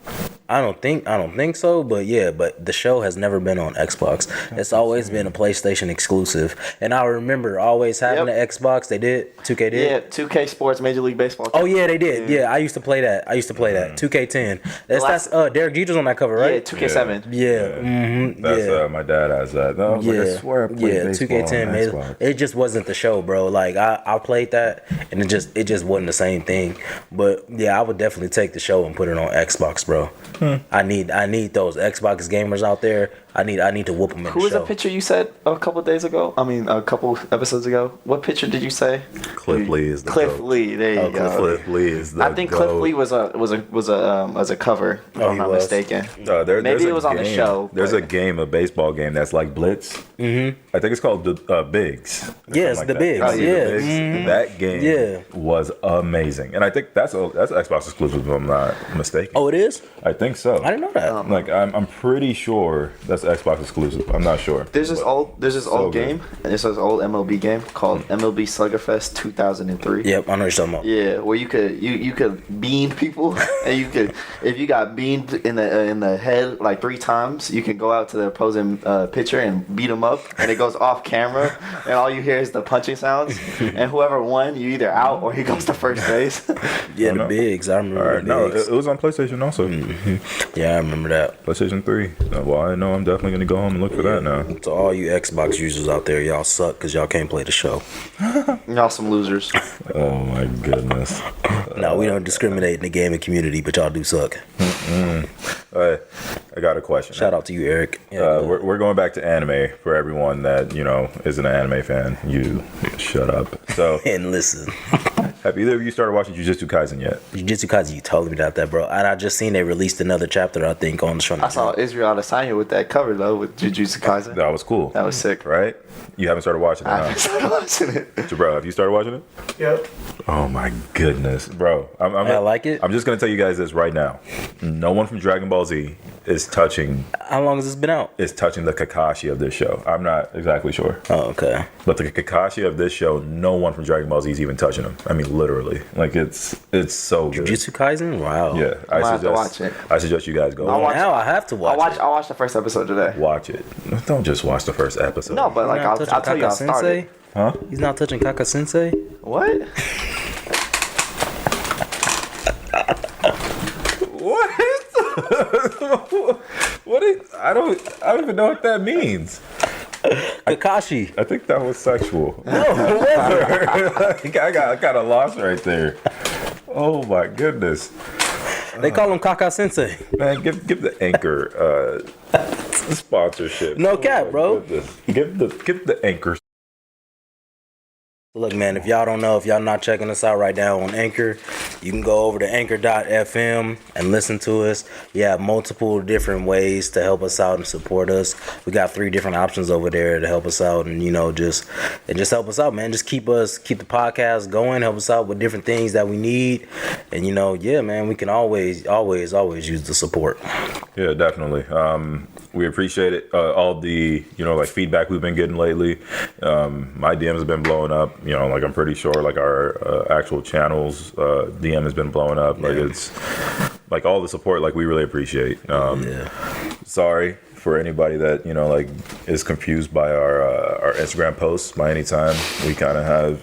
think so. But yeah, but the show has never been on Xbox. It's always been a PlayStation exclusive. And I remember always having Yep. an Xbox. They did. 2K did. Yeah, 2K Sports Major League Baseball. Oh yeah, they did. Yeah, I used to play that. 2K10. That's Derek Jeter's on that cover, yeah, right? 2K7. Yeah. That's Yeah. my dad has that. I was like, I swear I played baseball 2K10 on made Xbox. it just wasn't the show, bro. Like I played that and it just wasn't the same thing. But yeah, I would definitely take the show and put it on Xbox, bro. I need those Xbox gamers out there. I need to whoop them in Who the was show. the picture you said a couple days ago? I mean, a couple episodes ago. What picture did you say? Cliff Lee is the Cliff GOAT. Lee. There you go. Cliff Lee is the I think Cliff GOAT. Lee was a cover. If I'm he not was. mistaken. There's Maybe a it was on the game- show, There's but- a baseball game that's like Blitz. Mm-hmm. I think it's called Bigs. Yeah, it's Something the that. Bigs, Oh, yeah. The Bigs. Mhm. That game Yeah. was amazing, and I think that's Xbox exclusive. If I'm not mistaken. Oh, it is? I think so. I didn't know that. Like I'm pretty sure that's that's Xbox exclusive. I'm not sure. There's this old good. game, and it's this old MLB game called MLB Sluggerfest 2003. Yep, I know what you're talking about. Yeah, where you could bean people, and you could, if you got beamed in the head like 3 times, you can go out to the opposing pitcher and beat him up, and it goes off camera, and all you hear is the punching sounds, and whoever won, you either out or he goes to first base. Yeah, the bigs. I remember the bigs. It was on PlayStation also. Yeah, I remember that. PlayStation 3. Well, I know I'm definitely gonna go home and look for that now. To all you Xbox users out there, y'all suck because y'all can't play the show. Y'all some losers. Oh my goodness. No, we don't discriminate in the gaming community, but y'all do suck. I got a question. Shout out to you, Eric. Yeah, we're going back to anime for everyone that isn't an anime fan. You shut up. So and listen. Have either of you started watching Jujutsu Kaisen yet? Jujutsu Kaisen, you told me about that, bro. And I just seen they released another chapter, I think, on the show. I saw Israel Adesanya with that cover though, with Jujutsu Kaisen. That was cool. That was sick. Right? You haven't started watching it, I huh? haven't started watching it. So, bro, have you started watching it? Yep. Oh my goodness, bro! I like it. I'm just gonna tell you guys this right now. No one from Dragon Ball Z is touching. How long has this been out? Is touching the Kakashi of this show. I'm not exactly sure. Oh, okay. But the Kakashi of this show, no one from Dragon Ball Z is even touching him. I mean, literally. Like it's so good. Jujutsu Kaisen? Wow. Yeah, I have to watch it. I suggest you guys go. Now I have to watch it. I watched the first episode today. Watch it. Don't just watch the first episode. No, but like I'll tell you, I'll start it. Huh? He's not touching Kaka Sensei? What? What? I don't even know what that means. Kakashi. I think that was sexual. No, I got kind of lost right there. Oh my goodness. They call him Kaka Sensei. Man, give the Anchor sponsorship. No cap, bro. Goodness. Give the Anchor. Look, man, if y'all don't know, if y'all not checking us out right now on Anchor, you can go over to anchor.fm and listen to us. You have multiple different ways to help us out and support us. We got 3 different options over there to help us out and, just help us out, man. Just keep the podcast going, help us out with different things that we need. And, yeah, man, we can always use the support. Yeah, definitely. We appreciate it. All the, feedback we've been getting lately. My DMs have been blowing up. I'm pretty sure our actual channels DM has been blowing up. Like it's like all the support. Like we really appreciate. Sorry for anybody that is confused by our Instagram posts by any time. We kind of have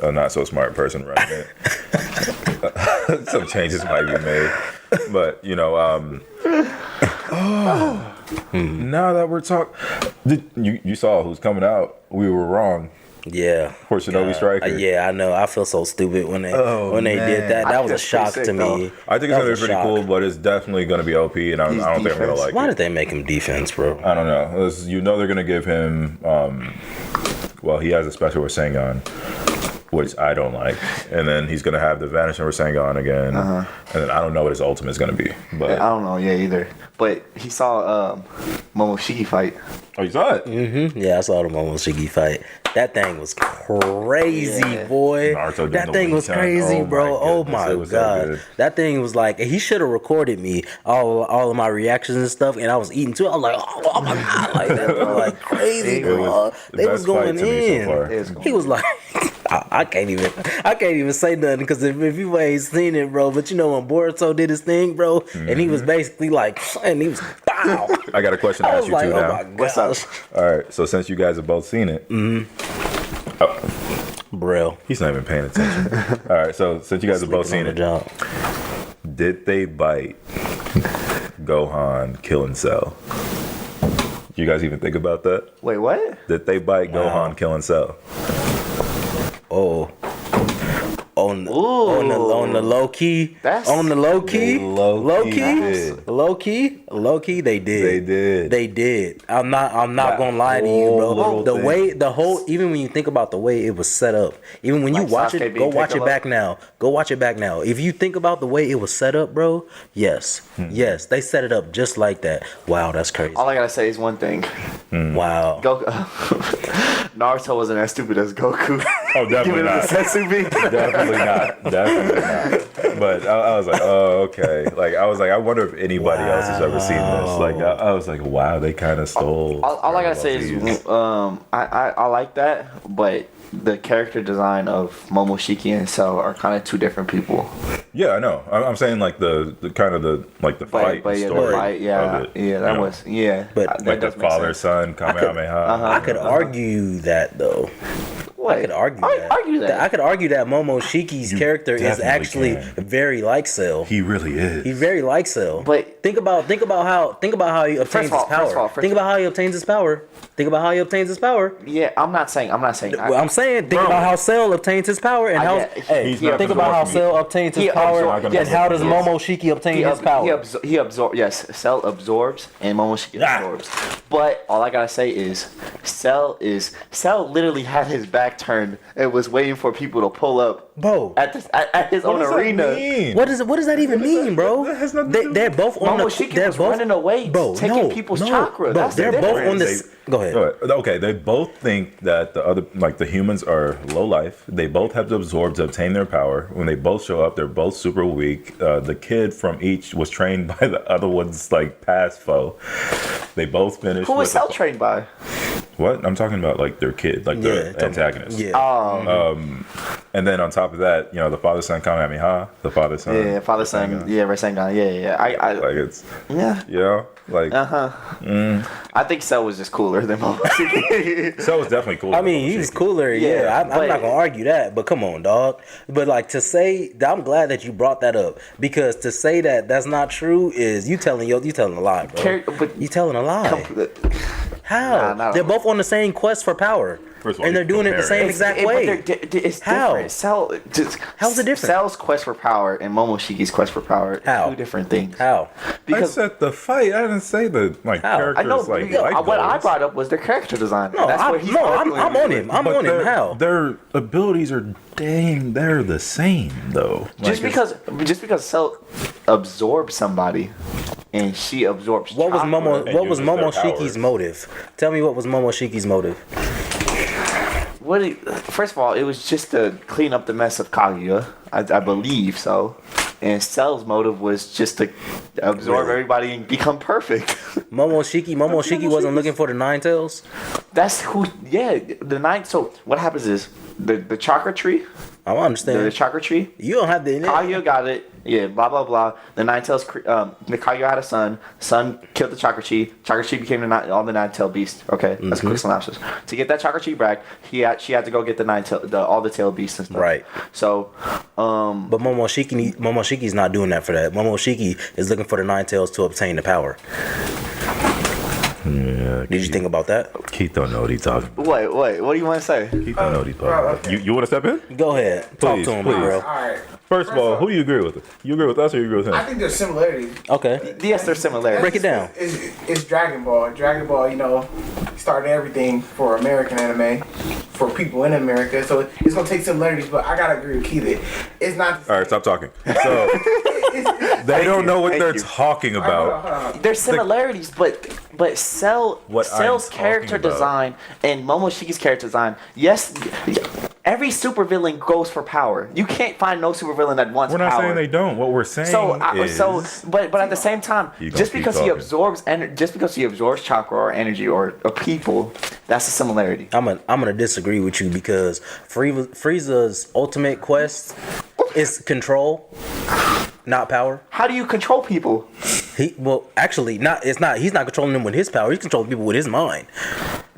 a not so smart person running it. Some changes might be made, but now that we're talking, you saw who's coming out. We were wrong. Yeah. For Shinobi Striker. Yeah, I know. I feel so stupid when they did that. That was a shock to me. I think it's gonna be pretty cool, but it's definitely gonna be OP, and I don't think I'm gonna like it. Why did they make him defense, bro? I don't know. They're gonna give him. He has a special with Rasengan, which I don't like, and then he's gonna have the vanishing Rasengan again, and then I don't know what his ultimate is gonna be. But I don't know, either. But he saw Momoshiki fight. Oh, you saw it? Mm-hmm. Yeah, I saw the Momoshiki fight. That thing was crazy, boy. That thing was crazy, bro. Oh my god, so that thing was like he should have recorded me all of my reactions and stuff, and I was eating too. I was like, oh my god, like that was like crazy, bro. They was going in. He was like. I can't even say nothing because if you ain't seen it, bro. But when Boruto did his thing, bro, and he was basically like, and he was, pow. I got a question to ask you too now. What's up? All right, so since you guys have both seen it, Brill, he's not even paying attention. All right, so since you guys have both seen it, did they bite Gohan killing Cell? Do you guys even think about that? Wait, what? Did they bite Gohan killing Cell? Oh, on the low key, they did. I'm not gonna lie to you, bro. Even when you think about the way it was set up, even when you watch it, go watch it back now. If you think about the way it was set up, bro, yes, they set it up just like that. Wow, that's crazy. All I gotta say is one thing. Wow. Naruto wasn't as stupid as Goku. Oh, definitely Give it not. a Setsubi. Definitely not. But I was like, oh, okay. Like I was like, I wonder if anybody else has ever seen this. Like I was like, wow, they kind of stole. All I gotta say Dragon Ball is, Z's. I like that, but the character design of Momoshiki and Cell are kind of two different people. Yeah, I know. I'm saying like the kind of the like the fight But yeah, story. the fight, yeah, of it, yeah, you that know? was, yeah. But- that like the does make father sense. son Kamehameha. I could argue that though. What? I could argue that. Argue that. I could argue that Momoshiki's You character is definitely actually can. very like Cell. He really is. He very like Cell. But- think about how he obtains his power. Think about how he obtains his power. Think about how he obtains his power. Yeah, I'm not saying. Well, I'm saying, think about how Cell obtains his power and how. He's not Think about how absorbing Cell obtains his He power absor- and yes, how does yes. Momoshiki obtain his power? He absorbs. Yes, Cell absorbs and Momoshiki Ah. absorbs. But all I gotta say is, Cell literally had his back turned and was waiting for people to pull up Bro, at his own What does that arena. mean? what does that even mean, bro? That has nothing to do They're both on the. Momoshiki They're was both running away, taking people's chakra. Bro, That's the they're both on difference. this. Go ahead. Okay, they both think that the other, like the humans, are low life. They both have to absorb to obtain their power. When they both show up, they're both super weak. The kid from each was trained by the other one's like past foe. They both finished. Who was with Cell the- trained by? What? I'm talking about like their kid, like their talking- antagonist. Yeah. And then on top of that, you know, the father son Kamehameha, the father son. Yeah, father son. Yeah, Rasengan. Yeah. Like it's, Yeah. you know, like I think Cell was just cooler than Momoshiki. Cell was definitely cool. I mean, he was cooler. Yeah, Yeah, I'm but- not gonna argue that. But come on, dog. But like to say, I'm glad that you brought that up because to say that that's not true is you telling a lie, bro. But- You telling a lie. How? Nah, They're both on the same quest for power, First of all, and they're you doing it the compare same it. exact But way. it's How? different. How's it different? Cell's quest for power and Momoshiki's quest for power How? are two different things. How? I Because said the fight. I didn't say the like How? characters I know like because life what I goals. brought up was their character design. No, That's what he's arguing I'm on with. him. I'm But on him. How? Their abilities are they're the same though. Just because Cell absorbs somebody and she absorbs What was chakra, What was uses their Momoshiki's powers. motive? Tell me what was Momoshiki's motive. First of all, it was just to clean up the mess of Kaguya. I believe so. And Cell's motive was just to absorb Really? everybody and become perfect. Momoshiki wasn't looking for the Nine Tails. That's who. Yeah, the nine. So what happens is the chakra tree. I don't The understand. chakra tree. You don't have the. Kaguya got it. Yeah, blah blah blah. The Nine Tails. The Kaguya had a son. Son killed the chakra tree. Chakra tree became all the Nine Tail beast. Okay, that's a quick synopsis. To get that chakra tree back, she had to go get all the tail beasts and stuff. Right. So, But Momoshiki's not doing that for that. Momoshiki is looking for the Nine Tails to obtain the power. Yeah, Did you think about that? Keith don't know what he's talking about. what do you want to say? Keith don't know what he's talking about. okay. You want to step in? Go ahead. Talk Please, to him, please. bro. All right. First of all, who do you agree with? You agree with us or you agree with I him? think there's similarities. Okay. Yes, there's similarities. Break it down. It's Dragon Ball. Dragon Ball, started everything for American anime, for people in America. So it's gonna take similarities, but I gotta agree with Keith. It's not. All right, stop talking. So they don't know what Thank they're you. talking about. There's similarities, but What Cell's I'm character talking about. design and Momoshiki's character design. Yes, every supervillain goes for power. You can't find no supervillain that wants We're not power. saying they don't. What we're saying is But at the same time, You gonna just keep because he talking. absorbs chakra or energy or a people, that's a similarity. I'm gonna disagree with you because Frieza's ultimate quest is control, not power. How do you control people? Actually not. It's not. He's not controlling them with his power. He's controlling people with his mind.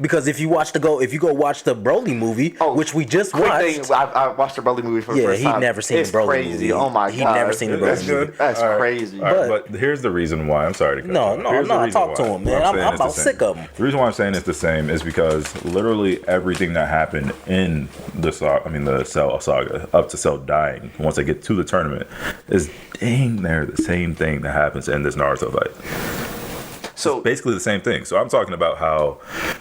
Because if you go watch the Broly movie, which we just Quick watched. thing, I watched the Broly movie for the Yeah, first he'd time. never seen It's the Broly crazy. movie. Oh my He'd god, never seen the That's Broly good. movie. That's All right. crazy. All right, but here's the reason why. I'm sorry to cut No, you off. no, Here's no, the reason talk to why. him, man. What I'm saying is the about same. sick of him. The reason why I'm saying it's the same is because literally everything that happened in the Cell saga, up to Cell dying, once they get to the tournament, is dang near the same thing that happens in this Naruto fight. So Basically the same thing. So I'm talking about how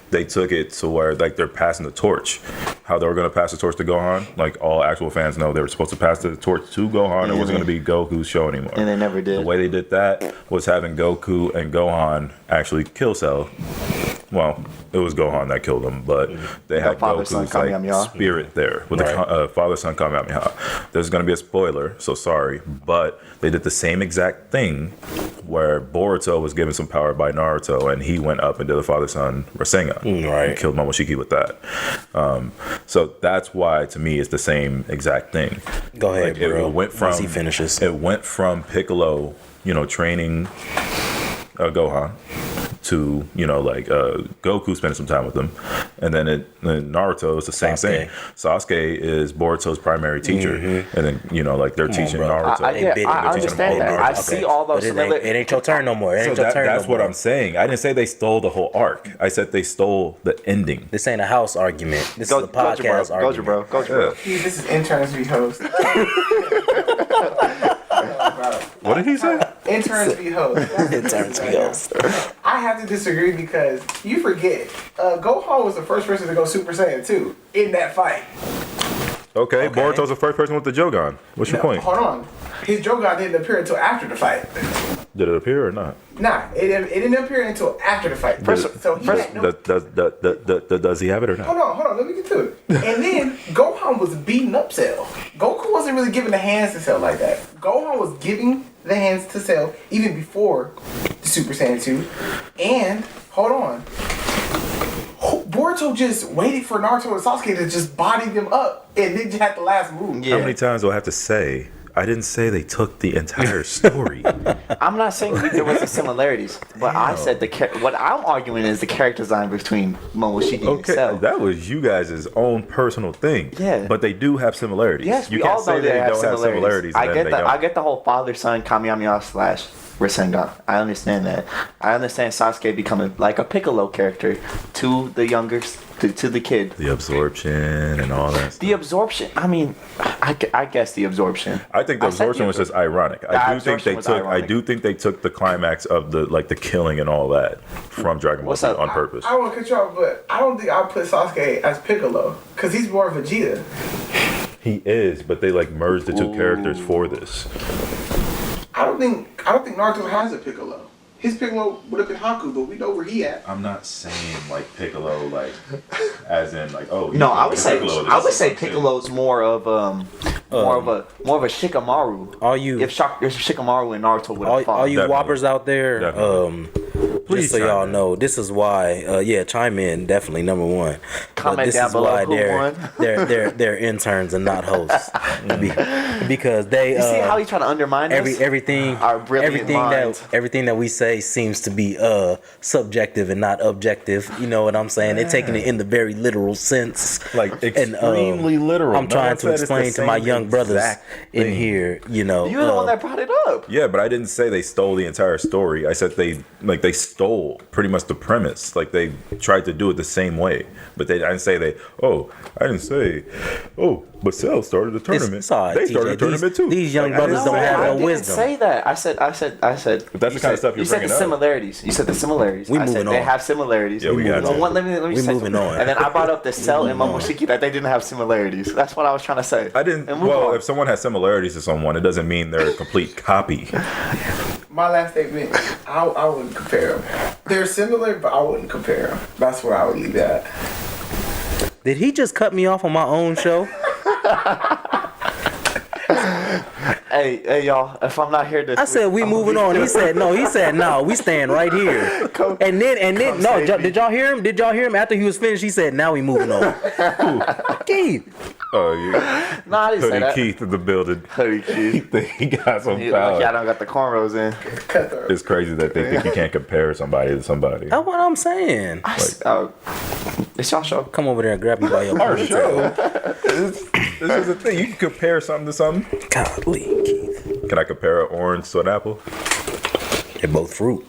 they took it to where like they're passing the torch. How they were going to pass the torch to Gohan. Like all actual fans know they were supposed to pass the torch to Gohan. It wasn't going to be Goku's show anymore. and they never did. The way they did that was having Goku and Gohan actually kill Cell Well, it was Gohan that killed him, but they had father-son Goku's like Kamehameha. spirit there with the father-son Kamehameha. There's gonna be a spoiler, so sorry, but they did the same exact thing where Boruto was given some power by Naruto, and he went up and did the father-son Rasengan, and killed Momoshiki with that. So that's why, to me, it's the same exact thing. Go ahead, like, bro. It went from Once he finishes. It went from Piccolo, training Gohan, to Goku spending some time with him, and then Naruto is the same thing. Sasuke is Boruto's primary teacher, and then they're teaching Naruto. I understand that. I see all those. It ain't your turn no more. It ain't your turn. That's what I'm saying. I didn't say they stole the whole arc. I said they stole the ending. This ain't a house argument. This is a podcast argument. Go, bro. This is Interns v. Host. What did he say? Interns v. Host. Interns v. Host. I have to disagree because you forget, Gohan was the first person to go Super Saiyan 2 in that fight. Okay, Boruto's the first person with the Jogan. What's your point? Hold on. His Jogan didn't appear until after the fight. Did it appear or not? Nah, it didn't appear until after the fight. Does he have it or not? Hold on, let me get to it. And then Gohan was beating up Cell. Goku wasn't really giving the hands to Cell like that. Gohan was giving the hands to Cell even before the Super Saiyan 2. And, hold on, Boruto just waited for Naruto and Sasuke to just body them up and then just had the last move. How many times do I have to say? I didn't say they took the entire story. I'm not saying there wasn't similarities, but I said what I'm arguing is the character design between Momoshiki and Cell. That was you guys' own personal thing. Yeah. But they do have similarities. Yes, you we can't all say know they they have don't have similarities. I get the whole father-son Kamehameha / Rasengan. I understand that. I understand Sasuke becoming like a Piccolo character to the youngers, to the kid. The absorption and all that stuff. The absorption. I mean, I guess the absorption. I think the absorption was just ironic. I do think they took the climax of the killing and all that from Dragon Ball Z on purpose. I won't cut you off, but I don't think I'll put Sasuke as Piccolo because he's more Vegeta. He is, but they merged the two characters for this. I don't think Naruto has a Piccolo. His Piccolo would have been Haku, but we know where he at. I'm not saying Piccolo as in No, I would say Piccolo's more of a Shikamaru. If Shikamaru and Naruto would have fought. All you Definitely. whoppers out there, Please just so y'all in. know, this is why. Chime in, definitely number one. Comment this down is below why who won. they're interns and not hosts, because they. You see how he's trying to undermine us? Everything that we say seems to be subjective and not objective. You know what I'm saying? They're taking it in the very literal sense, extremely literal. I'm trying to explain to my young brothers in here. You're the one that brought it up. Yeah, but I didn't say they stole the entire story. I said they stole pretty much the premise. They tried to do it the same way, but I didn't say but Cell started the tournament. They started the tournament too. These young brothers don't have no wisdom. I didn't say that. I said. But that's the kind of stuff you're bringing up. Similarities. You said the similarities. We moving on. They have similarities. Yeah, we got it. Let me We say moving something. on. And then I brought up the Cell and Momoshiki that they didn't have similarities. That's what I was trying to say. I didn't. Well, if someone has similarities to someone, it doesn't mean they're a complete copy. My last statement, I wouldn't compare them. They're similar, but I wouldn't compare them. That's where I would leave that. Did he just cut me off on my own show? Hey, y'all! If I'm not here this I said we moving on. He said no. He said no. We staying right here. And then no. Did y'all hear him? Did y'all hear him after he was finished? He said now we moving on. Keith. Oh yeah. No, I didn't say Hoodie that. Keith in the building. Hoodie Keith. He got some Lucky power. I don't got the cornrows in. It's crazy that they think you can't compare somebody to somebody. That's what I'm saying. It's y'all show. Come over there and grab you by your Our ponytail. show. This is the thing. You can compare something to something. Golly, Keith. Can I compare an orange to an apple? They're both fruit.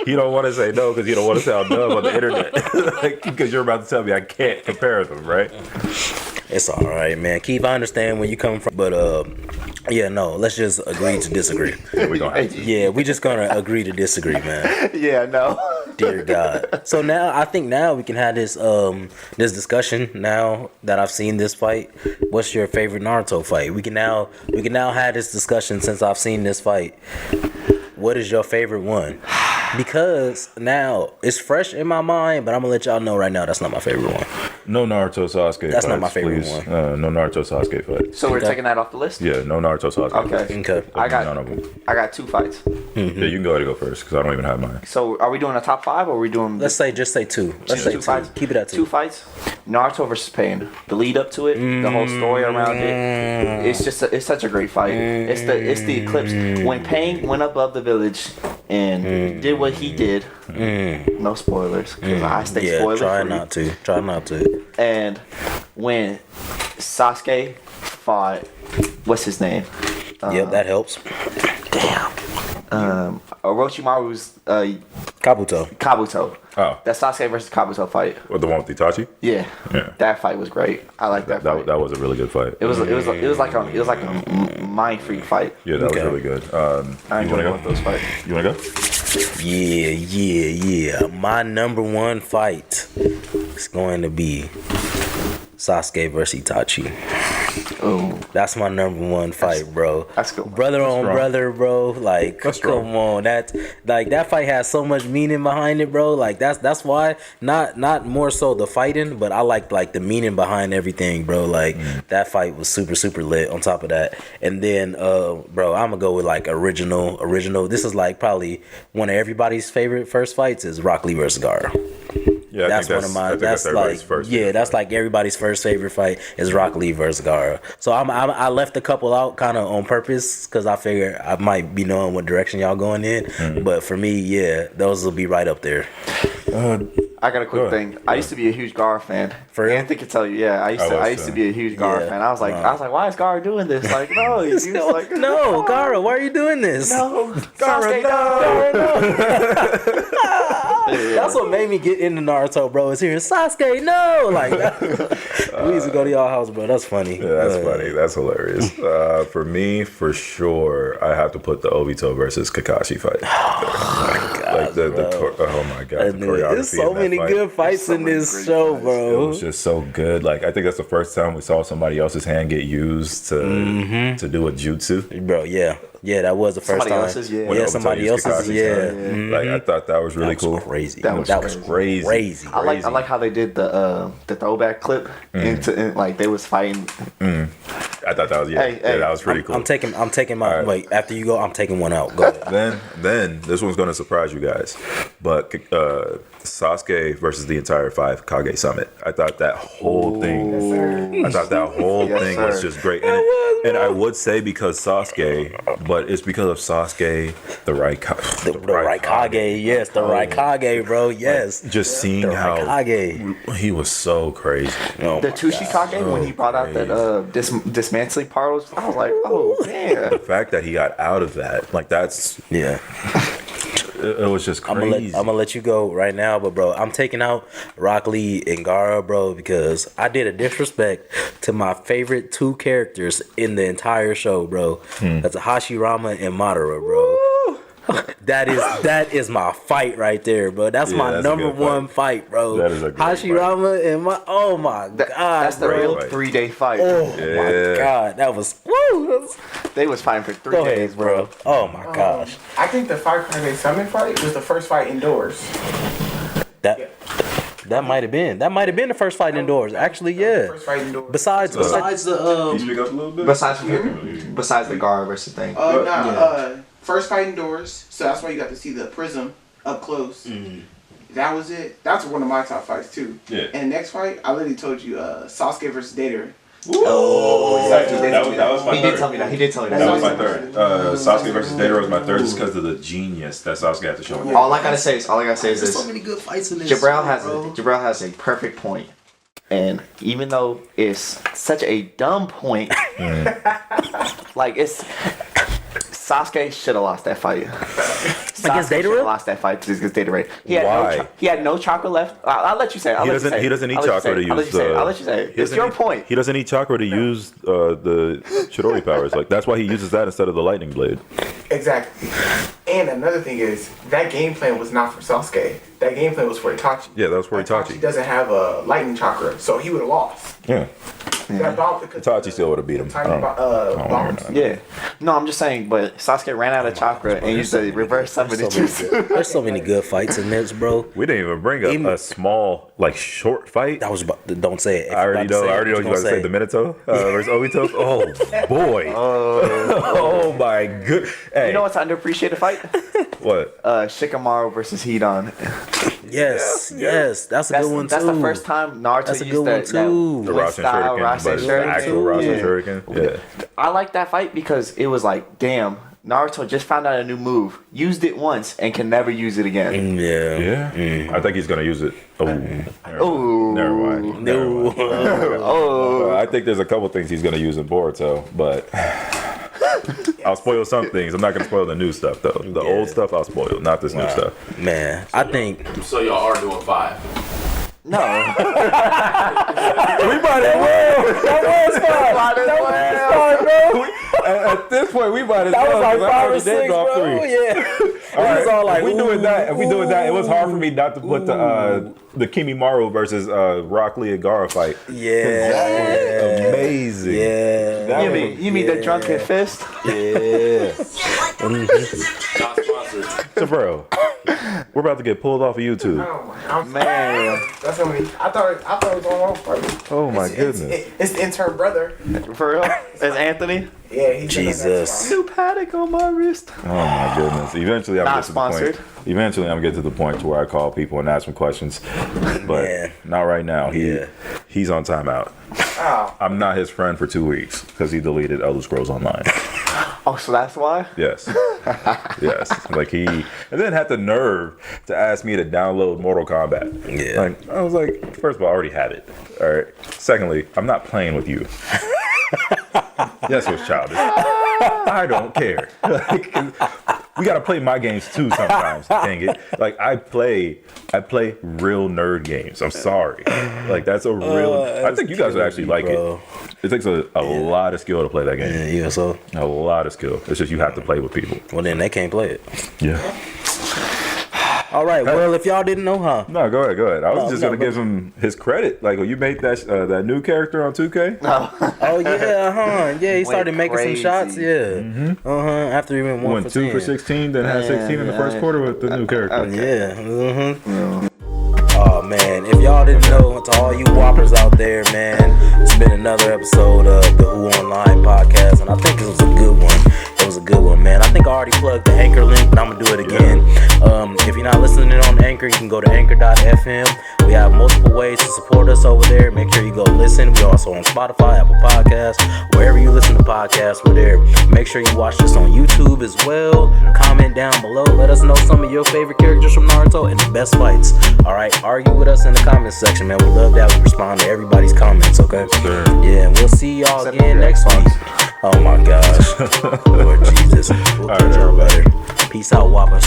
You don't want to say no because you don't want to sound dumb on the internet. Because you're about to tell me I can't compare them, right? It's all right, man. Keith, I understand where you come from, but let's just agree to disagree. Yeah, we gonna have to. Yeah, we just gonna agree to disagree, man. Yeah, no. Dear God. So I think we can have this this discussion now that I've seen this fight. What's your favorite Naruto fight? We can now have this discussion since I've seen this fight. What is your favorite one? because now it's fresh in my mind, but I'm gonna let y'all know right now that's not my favorite one. No Naruto Sasuke. That's not fights, my favorite please. one. No Naruto Sasuke fight. So we're Okay. taking that off the list. Yeah, no Naruto Sasuke. Okay. fights. Okay. I got none of them. I got 2 fights. Yeah, you can go ahead and go first because I don't even have mine. So are we doing a top 5 or are we doing? Let's just say 2. Let's say 2. fights. Keep it at 2. 2 fights. Naruto versus Pain. The lead up to it, the whole story around it. It's just it's such a great fight. It's the eclipse when Pain went above the village and did what he did. No spoilers, because I stay Yeah, spoiler try free. not to. Try not to. And when Sasuke fought, what's his name? Yep, that helps. Orochimaru's Kabuto. Kabuto. Oh, That Sasuke versus Kabuto fight. what, the one with Itachi? Yeah. Yeah. That fight was great. I like that fight. That was a really good fight. It was like a mind freak fight. Yeah, that Okay. was really good. I You wanna enjoyed go? both those fights. You wanna go? Yeah. My number 1 fight is going to be Sasuke versus Itachi. Oh, That's my number 1 fight, bro. that's cool. Brother on strong. brother, bro. Like, That's strong. come on. That fight has so much meaning behind it, bro. Like, that's why not more so the fighting, but I like the meaning behind everything, bro. Like that fight was super super lit. On top of that, and then bro, I'm gonna go with like original. This is like probably one of everybody's favorite first fights is Rock Lee versus Gaara. Yeah, That's one of my. That's like first. yeah. That's like everybody's first favorite fight is Rock Lee versus Gaara. So I left a couple out kind of on purpose because I figure I might be knowing what direction y'all going in. But for me, yeah, those will be right up there. I got a Go quick ahead. thing. I used to be a huge Gaara fan. For real? Anthony can tell you. Yeah, I used to be a huge Gaara Yeah. fan. I was like, why is Gaara doing this? Like, no, he's like, No, Gaara, why are you doing this? no, Gaara, Sasuke, no. That's what made me get into Naruto, bro. Is hearing Sasuke, no, like we used to go to y'all house, bro. That's funny. Yeah, that's funny. That's hilarious. For me, for sure, I have to put the Obito versus Kakashi fight. Oh my god, the choreography. There's so in that many fight. good fights so in many this great show, fights. It bro. was just so good. Like, I think that's the first time we saw somebody else's hand get used to do a jutsu. Bro, yeah, that was the first Somebody time. else's, yeah. When yeah, Obito somebody used else's, Kakashi's yeah. hand. Like, I thought that was really That was cool. crazy. That was That was crazy. crazy. I like how they did the throwback clip into like they was fighting. I thought that was Hey, that was pretty cool. I'm taking my right. wait. After you go, I'm taking one out. Go ahead. Then this one's gonna surprise you guys, but Sasuke versus the entire 5 Kage Summit. I thought that whole thing. I thought that whole Yes, thing was sir. just great, and I would say because Sasuke, but it's because of Sasuke, the Raikage. The Raikage, yes, the Raikage, bro, yes. Just seeing The how Raikage. he was so crazy. Oh The my Tushikage when he brought out that dismantling particles, I was like, oh man. The fact that he got out of that, like that's Yeah. it was just crazy. I'm gonna let you go right now, but bro, I'm taking out Rock Lee and Gaara, bro, because I did a disrespect to my favorite 2 characters in the entire show, bro. That's Hashirama and Madara, bro. That is my fight right there, bro. That's my that's a number good fight. 1 fight, bro. That is a great Hashirama and oh my god, That's the bro. real Right. 3-day fight. Oh Yeah. my god, that was woo. They was fighting for 3 Go days, ahead, bro. Oh my gosh, I think the 5 Kage Summon fight was the first fight indoors. that might have been the first fight indoors. Actually, yeah. First fight indoors. Besides the Can you speak up a little bit? Besides the Gaara versus thing. First fight indoors, so that's why you got to see the prism up close. That was it. That's one of my top fights too. Yeah. And next fight, I literally told you, Sasuke versus Data. Oh, that was my He third. did tell me that. He did tell me that. That was my third. Sasuke versus Data was my third just because of the genius that Sasuke had to show him. All I gotta say is There's so this. many good fights in this. Jabral show, has a perfect point. And even though it's such a dumb point, like it's Sasuke should have lost that fight. Against Data? should have lost that fight against Data. He had Why? he had no chakra left. I'll let you say it. He doesn't need chakra to use. I'll let you say it. It's your point. He doesn't need chakra to use the Chidori powers. Like that's why he uses that instead of the lightning blade. Exactly. And another thing is, that game plan was not for Sasuke. That game plan was for Itachi. Yeah, that was for Itachi. Itachi doesn't have a lightning chakra, so he would have lost. Yeah. That bomb, Itachi still would have beat him. I don't bombs. Yeah. No, I'm just saying, but Sasuke ran out of chakra and used to reverse some of the jutsu. There's so many good fights in this, bro. We didn't even bring up a small, like, short fight. I was about to, don't say it. I already know you about to say the Minato versus Obito. Oh, boy. Oh, my good. Hey. You know what's an underappreciated fight? What? Shikamaru versus Hidan. Yes, that's a good one too. That's the first time Naruto That's a used good one too. The Rasen style Shuriken, Rasen but it's the Shuriken. actual Rasen Shuriken. Yeah. I like that fight because it was like, damn, Naruto just found out a new move, used it once, and can never use it again. Yeah. I think he's gonna use it. Oh, Never mind. No. I think there's a couple things he's gonna use in Boruto, but I'll spoil some things. I'm not gonna spoil the new stuff though. The old stuff I'll spoil, not this new stuff. Man, I think So y'all are doing 5. no. We might as well. That was fun. At this point, we might as well. that was like 5 or 6, bro. Three. Yeah. All right. was all like, if we doing that, it was hard for me not to put the Kimimaru versus Rock Lee and Gaara fight. Yeah. Amazing. Yeah. You mean the drunken fist? Yeah. Not sponsored. So, bro, we're about to get pulled off of YouTube. Oh my God. Man. That's so many. I thought it was going on first. Oh my goodness. It's the intern brother. For real? It's Anthony? Yeah, he's Jesus. New paddock on my wrist. Oh my goodness. Eventually I'm Not getting to the sponsored. point. Eventually I'm getting to the point to where I call people and ask them questions. But not right now. He's on timeout. Oh. I'm not his friend for 2 weeks because he deleted Elder Scrolls Online. Oh, so that's why? Yes. Yes. Like and then had the nerve to ask me to download Mortal Kombat. Yeah. Like I was like, first of all, I already have it. All right. Secondly, I'm not playing with you. Yes, it was childish. I don't care. Like, we gotta play my games too sometimes. Dang it! Like I play real nerd games. I'm sorry. Like that's a real. I think you guys would actually like it. It takes a lot of skill to play that game. Yeah, so. A lot of skill. It's just you have to play with people. Well, then they can't play it. Yeah. All right. Well, if y'all didn't know, huh? No, go ahead. I was just gonna give him his credit. Like when you made that new character on 2K. Oh yeah, huh? Yeah, he started making crazy. some shots. Yeah. After he went 1 Went for 2 for 10. 16, then had 16 in the first quarter with the new character. Yeah. Oh man, if y'all didn't know, to all you whoppers out there, man, it's been another episode of the Who Online podcast, and I think it was a good one. It was a good one, man. I think I already plugged the Anchor link, but I'm gonna do it again. If you're not listening on Anchor, you can go to anchor.fm. We have multiple ways to support us over there. Make sure you go listen. We're also on Spotify, Apple Podcasts, wherever you listen to podcasts, we're there. Make sure you watch this on YouTube as well. Comment down below. Let us know some of your favorite characters from Naruto and the best fights. All right, argue with us in the comments section, man. We love that. We respond to everybody's comments, okay? Sure. Yeah, and we'll see y'all again next week. Oh my gosh. Lord Jesus. We'll catch y'all later. Peace out, whoppers.